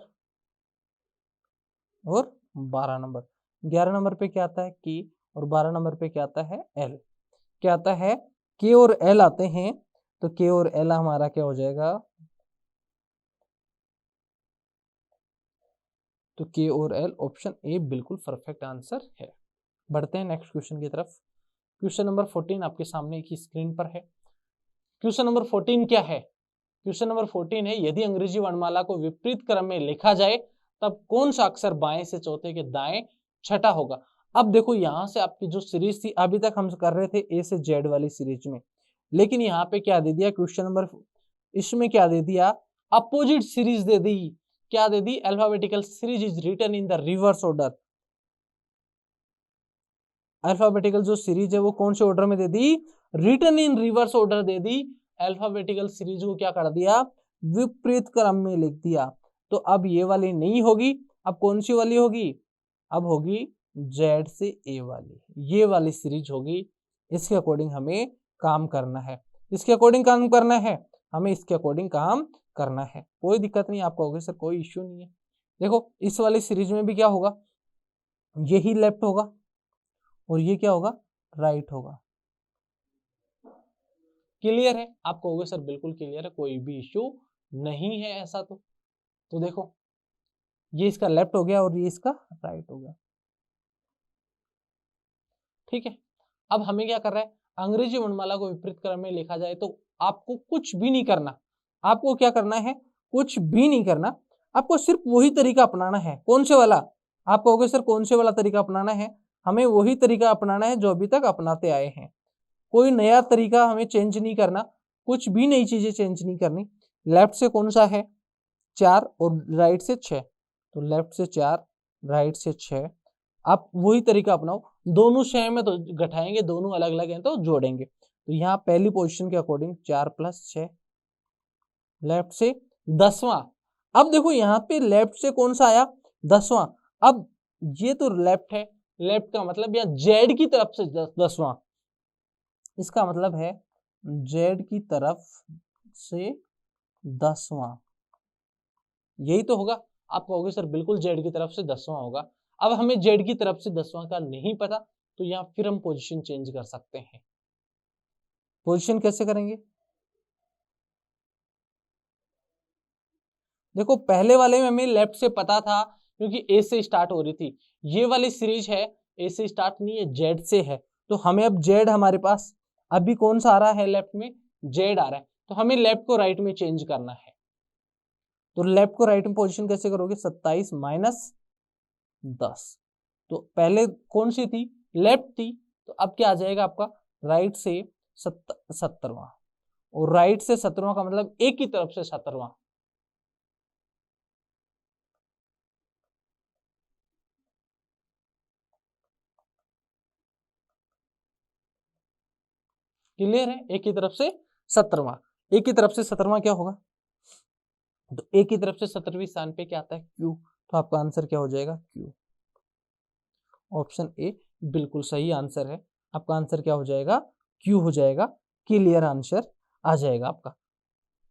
और 12 नंबर। 11 नंबर पे क्या आता है की, और 12 नंबर पे क्या आता है एल। क्या आता है, के और एल आते हैं, तो के और एल हमारा क्या हो जाएगा, तो के और एल ऑप्शन ए बिल्कुल परफेक्ट आंसर है। बढ़ते हैं नेक्स्ट क्वेश्चन की तरफ। क्वेश्चन नंबर 14 आपके सामने की स्क्रीन पर है। क्वेश्चन नंबर 14 क्या है, क्वेश्चन नंबर 14 है, यदि अंग्रेजी वर्णमाला को विपरीत क्रम में लिखा जाए तब कौन सा अक्षर बाएं से चौथे के दाएं छठा होगा। अब देखो यहाँ से आपकी जो सीरीज थी, अभी तक हम कर रहे थे ए से जेड वाली सीरीज में, लेकिन यहाँ पे क्या दे दिया क्वेश्चन नंबर, इसमें क्या दे दिया, अपोजिट सीरीज दे दी। क्या दे दी, alphabetical series is written in the reverse order. Alphabetical जो सीरीज है वो कौन से ऑर्डर में दे दी, रिटन इन रिवर्स ऑर्डर दे दी। अल्फाबेटिकल सीरीज को क्या कर दिया, विपरीत क्रम में लिख दिया। तो अब ये वाली नहीं होगी, अब कौन सी वाली होगी, अब होगी जेड से ए वाली, ये वाली सीरीज होगी। इसके अकॉर्डिंग हमें काम करना है, इसके अकॉर्डिंग काम करना है, हमें इसके अकॉर्डिंग काम करना है। कोई दिक्कत नहीं, आप कहोगे सर कोई इश्यू नहीं है। देखो इस वाली सीरीज में भी क्या होगा, यही लेफ्ट होगा और ये क्या होगा, राइट होगा। क्लियर है? आप कहोगे सर बिल्कुल क्लियर है, कोई भी इश्यू नहीं है ऐसा। तो देखो ये इसका लेफ्ट हो गया और ये इसका राइट हो गया, ठीक है। अब हमें क्या कर रहा है, अंग्रेजी वर्णमाला को विपरीत क्रम में लिखा जाए तो आपको कुछ भी नहीं करना। आपको क्या करना है, कुछ भी नहीं करना, आपको सिर्फ वही तरीका अपनाना है। कौन से वाला? आप कहोगे सर कौन से वाला तरीका अपनाना है? हमें वही तरीका अपनाना है जो अभी तक अपनाते आए हैं। कोई नया तरीका हमें चेंज नहीं करना, कुछ भी नई चीजें चेंज नहीं करनी। लेफ्ट से कौन सा है, 4 और राइट से 6, तो लेफ्ट से 4 राइट से 6, आप वही तरीका अपनाओ। दोनों सेम है तो घटाएंगे, दोनों अलग अलग हैं तो जोड़ेंगे। तो यहाँ पहली पोजीशन के अकॉर्डिंग 4 + 6, लेफ्ट से 10वां। अब देखो यहाँ पे लेफ्ट से कौन सा आया, 10वां। अब ये तो लेफ्ट है, लेफ्ट का मतलब यहाँ जेड की तरफ से 10वां, इसका मतलब है जेड की तरफ से 10वां, यही तो होगा। आप कहोगे सर बिल्कुल जेड की तरफ से 10वां होगा। अब हमें जेड की तरफ से 10वां का नहीं पता, तो यहाँ फिर हम पोजीशन चेंज कर सकते हैं। पोजीशन कैसे करेंगे, देखो पहले वाले में हमें लेफ्ट से पता था क्योंकि ए से स्टार्ट हो रही थी। ये वाली सीरीज है ए से स्टार्ट नहीं है, जेड से है। तो हमें अब जेड हमारे पास अभी कौन सा आ रहा है, लेफ्ट में जेड आ रहा है, तो हमें लेफ्ट को राइट में चेंज करना है। तो लेफ्ट को राइट में पोजीशन कैसे करोगे, 27 - 10। तो पहले कौन सी थी, लेफ्ट थी, तो अब क्या आ जाएगा आपका राइट से 17वां, और राइट से 17वां का मतलब एक की तरफ से 17वां। क्लियर है, एक की तरफ से 17वां, एक की तरफ से 17वां क्या होगा, तो एक की तरफ से 17वीं स्थान पे क्या आता है, क्यू। तो आपका आंसर क्या हो जाएगा, क्यू। ऑप्शन ए बिल्कुल सही आंसर है। आपका आंसर क्या हो जाएगा, क्यू हो जाएगा। क्लियर आंसर आ जाएगा आपका।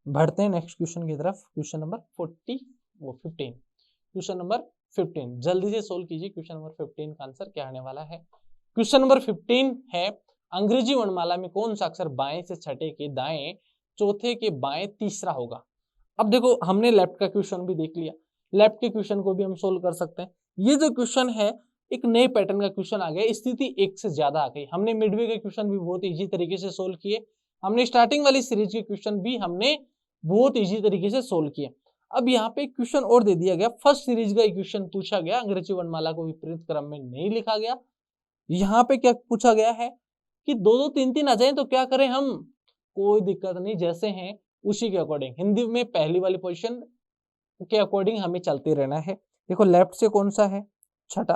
बढ़ते हैं नेक्स्ट क्वेश्चन की तरफ। क्वेश्चन नंबर 15, क्वेश्चन नंबर 15 जल्दी से सोल्व कीजिए। क्वेश्चन नंबर 15 का आंसर क्या आने वाला है। क्वेश्चन नंबर 15 है, अंग्रेजी वर्णमाला में कौन सा अक्षर बाएं से छठे के दाएं चौथे के बाएं तीसरा होगा। अब देखो हमने लेफ्ट का क्वेश्चन भी देख लिया, लेफ्ट के क्वेश्चन को भी हम सोल्व कर सकते हैं। ये जो क्वेश्चन है एक नए पैटर्न का क्वेश्चन आ गया, स्थिति एक से ज्यादा आ गई। हमने मिडवे के क्वेश्चन भी बहुत इजी तरीके से सोल्व किए, हमने स्टार्टिंग वाली सीरीज के क्वेश्चन भी हमने बहुत इजी तरीके से सोल्व किए। अब यहाँ पे क्वेश्चन और दे दिया गया, फर्स्ट सीरीज का क्वेश्चन पूछा गया, अंग्रेजी वर्णमाला को विपरीत क्रम में नहीं लिखा गया। यहाँ पे क्या पूछा गया है कि 2-2 3-3 आ जाए तो क्या करें हम, कोई दिक्कत नहीं, जैसे हैं उसी के अकॉर्डिंग हिंदी में पहली वाली पोजीशन के अकॉर्डिंग हमें चलते रहना है। देखो लेफ्ट से कौन सा है, छठा,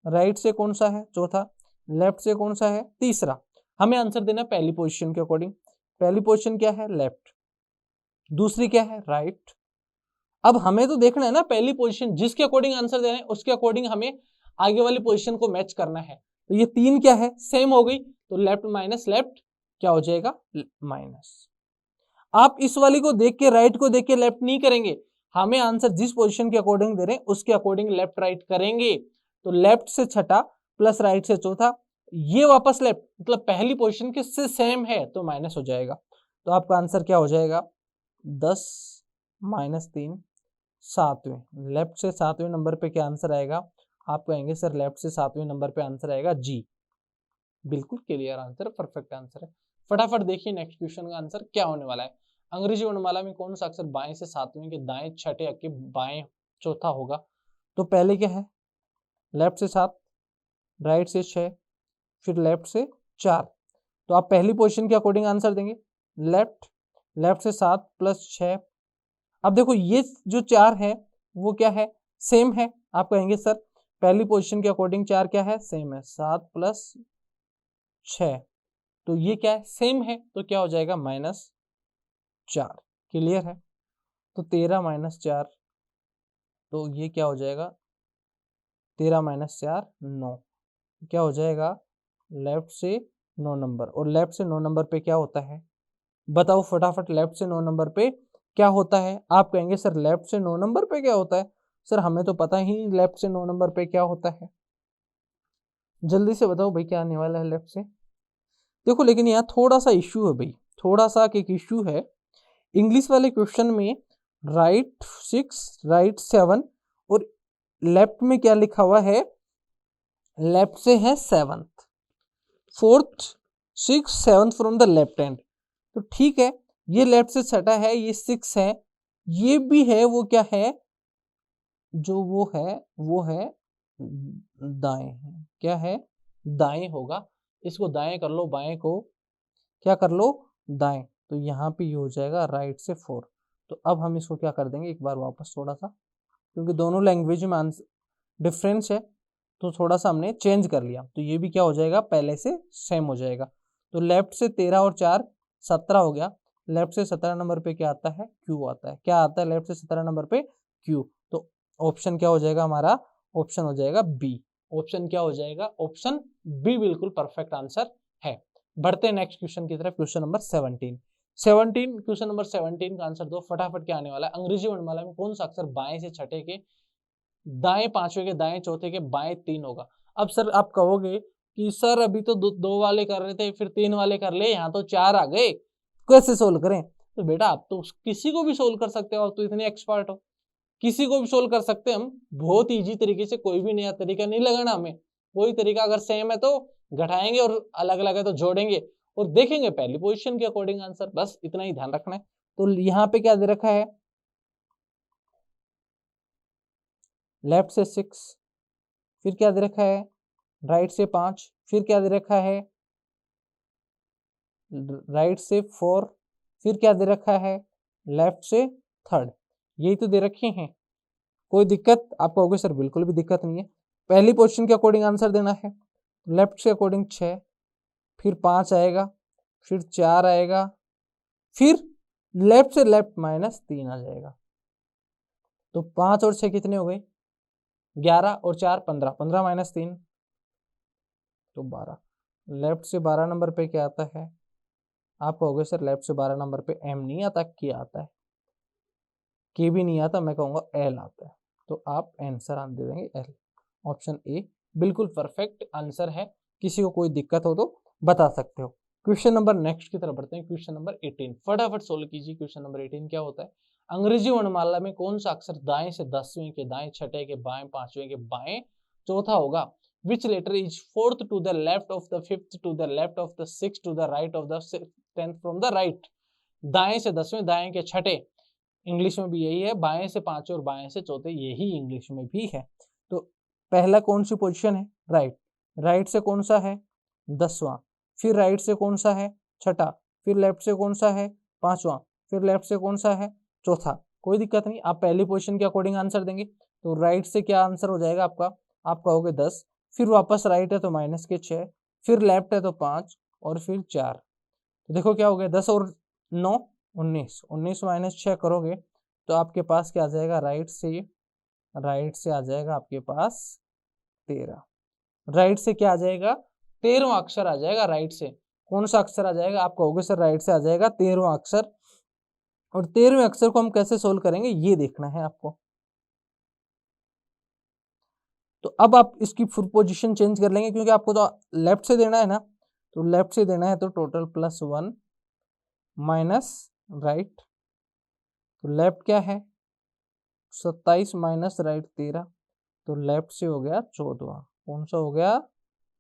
राइट से कौन सा है, चौथा, लेफ्ट से कौन सा है, तीसरा। हमें आंसर देना पहली पोजीशन के अकॉर्डिंग। पहली पोजीशन क्या है, लेफ्ट, दूसरी क्या है, राइट। अब हमें तो देखना है ना पहली पोजीशन जिसके अकॉर्डिंग आंसर देना है उसके अकॉर्डिंग हमें आगे वाली पोजीशन को मैच करना है। तो ये 3 क्या है, सेम हो गई, तो लेफ्ट माइनस लेफ्ट क्या हो जाएगा, माइनस। आप इस वाली को देख के राइट को देख के लेफ्ट नहीं करेंगे, हमें आंसर जिस पोजीशन के अकॉर्डिंग दे रहे हैं उसके अकॉर्डिंग लेफ्ट राइट करेंगे। तो लेफ्ट से छठा प्लस राइट से चौथा, ये वापस लेफ्ट, मतलब पहली पोजीशन के से सेम है तो माइनस हो जाएगा। तो आपका आंसर क्या हो जाएगा, 10 - 3 7वें। लेफ्ट से 7वें नंबर पे क्या आंसर आएगा, आप कहेंगे सर लेफ्ट से 7वें नंबर पे आंसर आएगा जी। बिल्कुल क्लियर आंसर, परफेक्ट आंसर है। फटाफट देखिए नेक्स्ट क्वेश्चन का आंसर क्या होने वाला है। अंग्रेजी वर्णमाला में कौन सा अक्षर बाएं से 7वें के दाएं छठे के बाएं चौथा होगा। तो पहले क्या है, लेफ्ट से 7, राइट से 6, फिर लेफ्ट से 4। तो आप पहली पोजीशन के अकॉर्डिंग आंसर देंगे, लेफ्ट, लेफ्ट से 7 + 6। अब देखो ये जो 4 है वो क्या है, सेम है। आप कहेंगे सर पहली पोजीशन के अकॉर्डिंग 4 क्या है, सेम है, 7 + 6, तो ये क्या है, सेम है, तो क्या हो जाएगा, -4। क्लियर है, तो 13 - 4, तो ये क्या हो जाएगा, 13 - 4 9, क्या हो जाएगा, लेफ्ट से 9 नंबर। और लेफ्ट से 9 नंबर पे क्या होता है, बताओ फटाफट, लेफ्ट से 9 नंबर पे क्या होता है। आप कहेंगे सर लेफ्ट से 9 नंबर पे क्या होता है, सर हमें तो पता ही लेफ्ट से 9 नंबर पे क्या होता है, जल्दी से बताओ भाई क्या आने वाला है लेफ्ट से। देखो लेकिन यहाँ थोड़ा सा इश्यू है भाई, थोड़ा सा एक इश्यू है इंग्लिश वाले क्वेश्चन में, राइट 6, राइट 7 और लेफ्ट में क्या लिखा हुआ है, लेफ्ट से है 7th, 4th, 6th, 7th from the left hand. तो ठीक है, ये लेफ्ट से छठा है, ये 6 है, ये भी है, वो क्या है, जो वो है दाएं है, क्या है, दाएं होगा। इसको दाएं कर लो, बाएं को क्या कर लो, दाएं। तो यहाँ पे ये हो जाएगा राइट से 4। तो अब हम इसको क्या कर देंगे, एक बार वापस थोड़ा सा, क्योंकि दोनों लैंग्वेज में डिफरेंस है तो थोड़ा सा हमने चेंज कर लिया। तो ये भी क्या हो जाएगा, पहले से सेम हो जाएगा। तो लेफ्ट से 13 और 4 17 हो गया। लेफ्ट से 17 नंबर पे क्या आता है, क्यू आता है। क्या आता है लेफ्ट से 17 नंबर पे, क्यू। तो ऑप्शन क्या हो जाएगा हमारा, ऑप्शन हो जाएगा बी। ऑप्शन क्या हो जाएगा, ऑप्शन बी बिल्कुल परफेक्ट आंसर है। बढ़ते हैं नेक्स्ट क्वेश्चन की तरफ, क्वेश्चन नंबर 17। क्वेश्चन नंबर 17 का आंसर दो फटाफट। क्या आने वाला है, अंग्रेजी वर्णमाला में कौन सा अक्षर बाएं से छठे के, दाएं पांचवे के, दाएं चौथे के, बाएं 3 होगा। अब सर आप कहोगे कि सर अभी तो दो वाले कर रहे थे, फिर 3 वाले कर ले, यहाँ तो 4 आ गए, कैसे सोल्व करें। तो बेटा आप तो किसी को भी सोल्व कर सकते हो, आप तो इतने एक्सपर्ट हो, किसी को भी सोल्व कर सकते हैं हम, बहुत इजी तरीके से। कोई भी नया तरीका नहीं लगाना हमें, कोई तरीका अगर सेम है तो घटाएंगे और अलग अलग है तो जोड़ेंगे और देखेंगे पहली पोजीशन के अकॉर्डिंग आंसर, बस इतना ही ध्यान रखना है। तो यहाँ पे क्या दे रखा है, लेफ्ट से 6, फिर क्या दे रखा है, राइट से 5, फिर क्या दे रखा है, राइट से 4, फिर क्या दे रखा है, लेफ्ट से 3rd। यही तो दे रखे हैं, कोई दिक्कत आप कहोगे सर बिल्कुल भी दिक्कत नहीं है। पहली पोजीशन के अकॉर्डिंग आंसर देना है, लेफ्ट से अकॉर्डिंग 6, फिर 5 आएगा, फिर 4 आएगा, फिर लेफ्ट से लेफ्ट -3 आ जाएगा। तो 5 और 6 कितने हो गए, 11 और 4 15, 15 -3 तो 12। लेफ्ट से 12 नंबर पे क्या आता है, आप कहोगे सर लेफ्ट से 12 नंबर पे एम नहीं आता, के आता है, के भी नहीं आता, मैं कहूँगा एल आता है। तो आप आंसर दे देंगे एल, ऑप्शन ए बिल्कुल परफेक्ट आंसर है। किसी को कोई दिक्कत हो तो बता सकते हो। क्वेश्चन नंबर नेक्स्ट की तरफ बढ़ते हैं, क्वेश्चन नंबर 18 फटाफट सोल्व कीजिए। क्वेश्चन नंबर 18 क्या होता है, अंग्रेजी वर्णमाला में कौन सा अक्षर दाएं से 10वें के, दाएं छठे के, बाएं 5वें के, बाएं चौथा होगा। Which letter is 4th to the left of the 5th to the left of the 6th to the right of the 10th from the right। दाएं से 10वें, दाएं के छठे, इंग्लिश में भी यही है, बाएं से 5वें और बाएं से चौथे, यही इंग्लिश में भी है। तो पहला कौन सी पोजीशन है, राइट। राइट से कौन सा है, 10वां, फिर राइट से कौन सा है, छठा, फिर लेफ्ट से कौन सा है, 5वां, फिर लेफ्ट से कौन सा है, चौथा। कोई दिक्कत नहीं, आप पहली पोजीशन के अकॉर्डिंग आंसर देंगे। तो राइट से क्या आंसर हो जाएगा आपका, आप कहोगे 10, फिर वापस राइट है तो -6, फिर लेफ्ट है तो 5 और फिर 4। तो देखो क्या हो गया, 10 और 9 19, 19 -6 करोगे तो आपके पास क्या आ जाएगा, राइट से आ जाएगा आपके पास 13। राइट से क्या आ जाएगा, 13वां अक्षर आ जाएगा राइट से। कौन सा अक्षर आ जाएगा, आप कहोगे सर राइट से आ जाएगा 13वां अक्षर। और 13वें अक्षर को हम कैसे सोल्व करेंगे ये देखना है आपको। तो अब आप इसकी फुल पोजीशन चेंज कर लेंगे, क्योंकि आपको तो लेफ्ट से देना है ना, तो लेफ्ट से देना है तो टोटल +1 माइनस राइट, तो लेफ्ट क्या है 27 माइनस राइट 13, तो लेफ्ट से हो गया 14वां। कौन सा हो गया,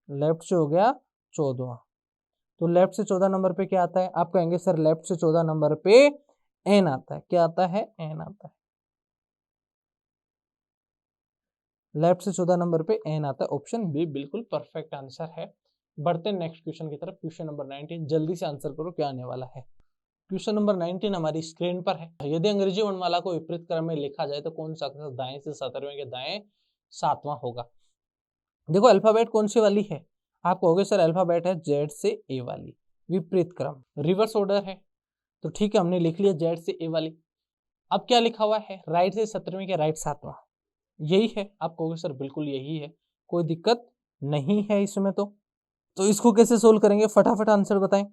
लेफ्ट से हो गया 14वां। तो लेफ्ट से 14 नंबर पे क्या आता है, आप कहेंगे सर लेफ्ट से 14 नंबर पे एन आता है। क्या आता है, एन आता है। लेफ्ट से 14 नंबर पे एन आता है, ऑप्शन बी बिल्कुल परफेक्ट आंसर है। बढ़ते हैं नेक्स्ट क्वेश्चन की तरफ, क्वेश्चन नंबर 19 जल्दी से आंसर करो क्या आने वाला है। क्वेश्चन नंबर 19 हमारी स्क्रीन पर है। यदि अंग्रेजी वर्णमाला को विपरीत क्रम में लिखा जाए तो कौन सा अक्षर दाएं से 17वें के दाएं 7वां होगा। देखो अल्फाबेट कौन सी वाली है, आप कहोगे सर अल्फाबेट है जेड से ए वाली, विपरीत क्रम रिवर्स ऑर्डर है। तो ठीक है, हमने लिख लिया जेड से ए वाली। अब क्या लिखा हुआ है, राइट से 17वें के राइट 7वां, यही है। आप कहोगे सर बिल्कुल यही है, कोई दिक्कत नहीं है इसमें। तो इसको कैसे सोल्व करेंगे, फटाफट आंसर बताएं।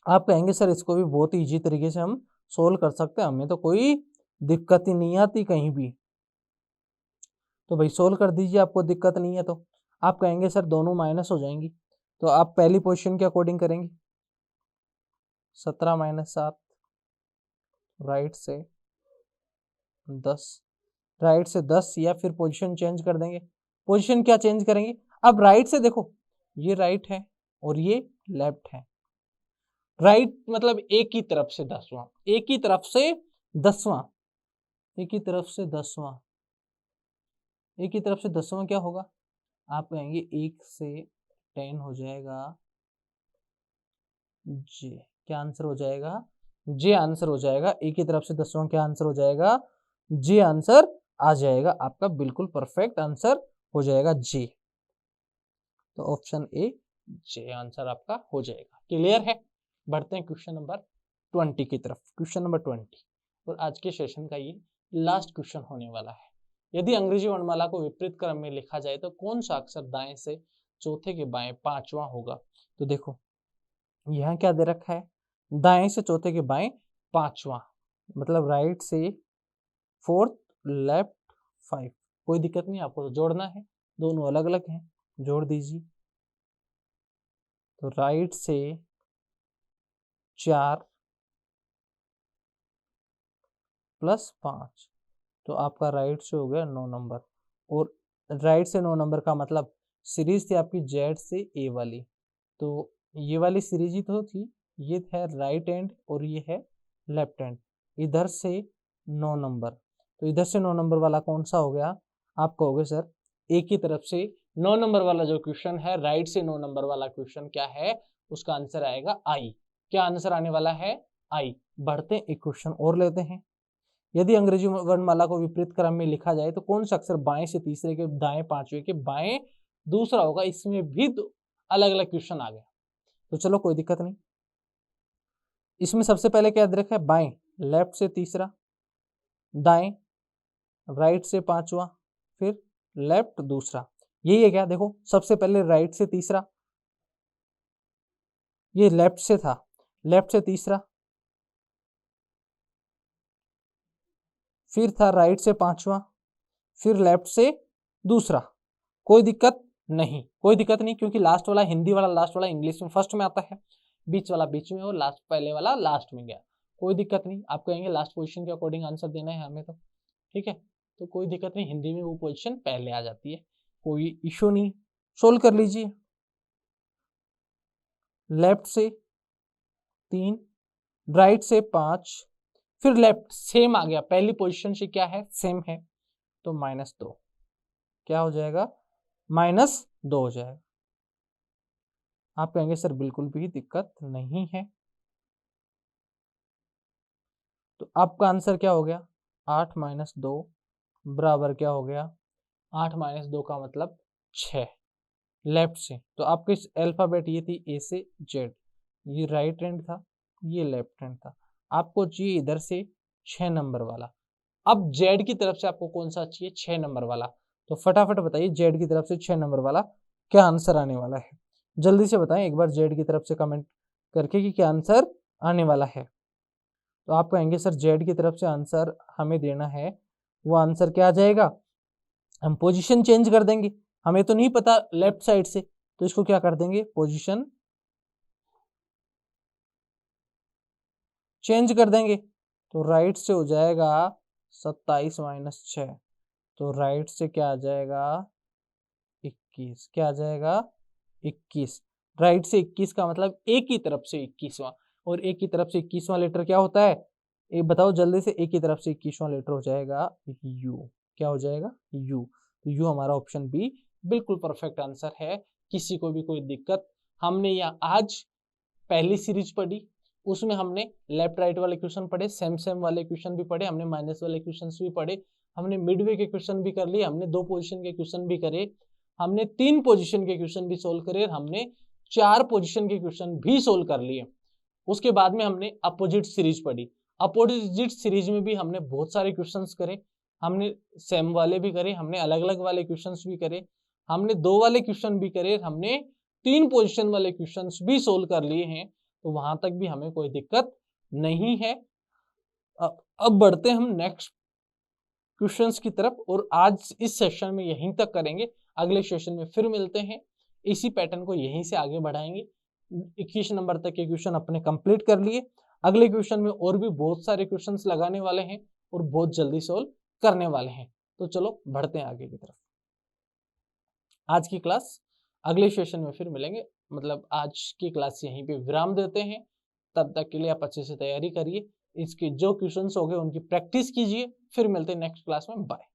आप कहेंगे सर इसको भी बहुत इजी तरीके से हम सोल्व कर सकते हैं, हमें तो कोई दिक्कत ही नहीं आती कहीं भी। तो भाई सोल्व कर दीजिए, आपको दिक्कत नहीं है। तो आप कहेंगे सर दोनों माइनस हो जाएंगी, तो आप पहली पोजीशन के अकॉर्डिंग करेंगे। 17 माइनस 7, राइट से 10, राइट से 10, या फिर पोजीशन चेंज कर देंगे। पोजीशन क्या चेंज करेंगे? अब राइट से देखो, ये राइट है और ये लेफ्ट है। राइट मतलब एक ही तरफ से 10वां, एक ही तरफ से 10वां, एक ही तरफ से 10वां, एक ही तरफ से 10वां क्या होगा? आप कहेंगे 1 से 10 हो जाएगा जे। क्या आंसर हो जाएगा? जे आंसर हो जाएगा। एक ही तरफ से 10वां क्या आंसर हो जाएगा? जे आंसर आ जाएगा आपका, बिल्कुल परफेक्ट आंसर हो जाएगा जे। तो ऑप्शन ए जे आंसर आपका हो जाएगा। क्लियर है? बढ़ते हैं क्वेश्चन नंबर 20 की तरफ। क्वेश्चन नंबर 20 और आज के सेशन का ये लास्ट क्वेश्चन होने वाला है। यदि अंग्रेजी वर्णमाला को विपरीत क्रम में लिखा जाए तो कौन सा अक्षर दाएं से चौथे के बाएं पांचवा होगा? तो देखो यहाँ क्या दे रखा है? दाएं से चौथे के बाएं पांचवा, मतलब राइट से 4th, लेफ्ट 5। कोई दिक्कत नहीं, आपको तो जोड़ना है, दोनों अलग अलग हैं, जोड़ दीजिए। तो राइट से 4 प्लस 5, तो आपका राइट से हो गया 9 नंबर। और राइट से 9 नंबर का मतलब सीरीज थी आपकी जेड से ए वाली, तो ये वाली सीरीज ही तो थी। ये है राइट एंड और ये है लेफ्ट एंड। इधर से 9 नंबर, तो इधर से 9 नंबर वाला कौन सा हो गया? आप कहोगे सर एक ही तरफ से 9 नंबर वाला जो क्वेश्चन है, राइट से 9 नंबर वाला क्वेश्चन क्या है? उसका आंसर आएगा आई। क्या आंसर आने वाला है? आई। बढ़ते हैं, एक क्वेश्चन और लेते हैं। यदि अंग्रेजी वर्णमाला को विपरीत क्रम में लिखा जाए तो कौन सा अक्षर बाएं से तीसरे के दाएं पांचवे के बाएं दूसरा होगा? इसमें भी अलग अलग क्वेश्चन आ गया, तो चलो कोई दिक्कत नहीं। इसमें सबसे पहले क्या दे रखा है? बाएं, लेफ्ट से तीसरा, दाएं राइट से पांचवा, फिर लेफ्ट दूसरा। यही है क्या? देखो सबसे पहले राइट से तीसरा, ये लेफ्ट से था, लेफ्ट से तीसरा, फिर था राइट से पांचवा, फिर लेफ्ट से दूसरा। कोई दिक्कत नहीं, कोई दिक्कत नहीं, क्योंकि लास्ट वाला हिंदी वाला, लास्ट वाला इंग्लिश में फर्स्ट में आता है, बीच वाला बीच में और लास्ट पहले वाला लास्ट में गया। कोई दिक्कत नहीं, आप कहेंगे लास्ट पोजीशन के अकॉर्डिंग आंसर देना है हमें, तो ठीक है, तो कोई दिक्कत नहीं, हिंदी में वो पोजीशन पहले आ जाती है, कोई इशू नहीं। सोल्व कर लीजिए। लेफ्ट से 3, राइट से 5, फिर लेफ्ट सेम आ गया, पहली पोजीशन से क्या है? सेम है, तो -2। क्या हो जाएगा? -2 हो जाएगा। आप कहेंगे सर बिल्कुल भी दिक्कत नहीं है, तो आपका आंसर क्या हो गया? 8 - 2 बराबर क्या हो गया? 8 - 2 का मतलब 6, लेफ्ट से। तो आपके अल्फाबेट ये थी ए से जेड, ये राइट हैंड था, ये लेफ्ट हैंड था। आपको चाहिए इधर से 6 नंबर वाला। अब जेड की तरफ से आपको कौन सा चाहिए? 6 नंबर वाला। तो फटाफट बताइए जेड की तरफ से 6 नंबर वाला क्या आंसर आने वाला है? जल्दी से बताएं एक बार जेड की तरफ से कमेंट करके कि क्या आंसर आने वाला है। तो आप कहेंगे सर जेड की तरफ से आंसर हमें देना है, वो आंसर क्या आ जाएगा? हम पोजीशन चेंज कर देंगे, हमें तो नहीं पता लेफ्ट साइड से, तो इसको क्या कर देंगे? पोजीशन चेंज कर देंगे, तो राइट से हो जाएगा 27 - 6, तो राइट से क्या आ जाएगा? 21। क्या आ जाएगा? 21। राइट से 21 का मतलब एक ही तरफ से 21वां, और एक ही तरफ से 21वां लेटर क्या होता है? ये बताओ जल्दी से। एक ही तरफ से 21वां लेटर हो जाएगा यू। क्या हो जाएगा? यू। तो यू हमारा ऑप्शन बी बिल्कुल परफेक्ट आंसर है। किसी को भी कोई दिक्कत? हमने यहाँ आज पहली सीरीज पढ़ी, उसमें हमने लेफ्ट राइट वाले क्वेश्चन पढ़े, सेम सेम वाले क्वेश्चन भी पढ़े, हमने माइनस वाले क्वेश्चन भी पढ़े, हमने मिडवे के क्वेश्चन भी कर लिए, हमने 2 पोजीशन के क्वेश्चन भी करे, हमने 3 पोजीशन के क्वेश्चन भी सोल्व करे, हमने 4 पोजीशन के क्वेश्चन भी सोल्व कर लिए। उसके बाद में हमने अपोजिट सीरीज पढ़ी। अपोजिट सीरीज में भी हमने बहुत सारे क्वेश्चंस करे, हमने सेम वाले भी करे, हमने अलग अलग वाले क्वेश्चंस भी करे, हमने 2 वाले क्वेश्चन भी करे, हमने 3 पोजीशन वाले क्वेश्चंस भी सोल्व कर लिए हैं, तो वहां तक भी हमें कोई दिक्कत नहीं है। अब बढ़ते हैं हम नेक्स्ट क्वेश्चंस की तरफ, और आज इस सेशन में यहीं तक करेंगे। अगले सेशन में फिर मिलते हैं, इसी पैटर्न को यहीं से आगे बढ़ाएंगे। 21 नंबर तक के क्वेश्चन अपने कंप्लीट कर लिए। अगले क्वेश्चन में और भी बहुत सारे क्वेश्चंस लगाने वाले हैं और बहुत जल्दी सॉल्व करने वाले हैं। तो चलो बढ़ते हैं आगे की तरफ। आज की क्लास अगले सेशन में फिर मिलेंगे, मतलब आज की क्लास यहीं पे विराम देते हैं। तब तक के लिए आप अच्छे से तैयारी करिए, इसके जो क्वेश्चंस हो गए उनकी प्रैक्टिस कीजिए। फिर मिलते हैं नेक्स्ट क्लास में। बाय।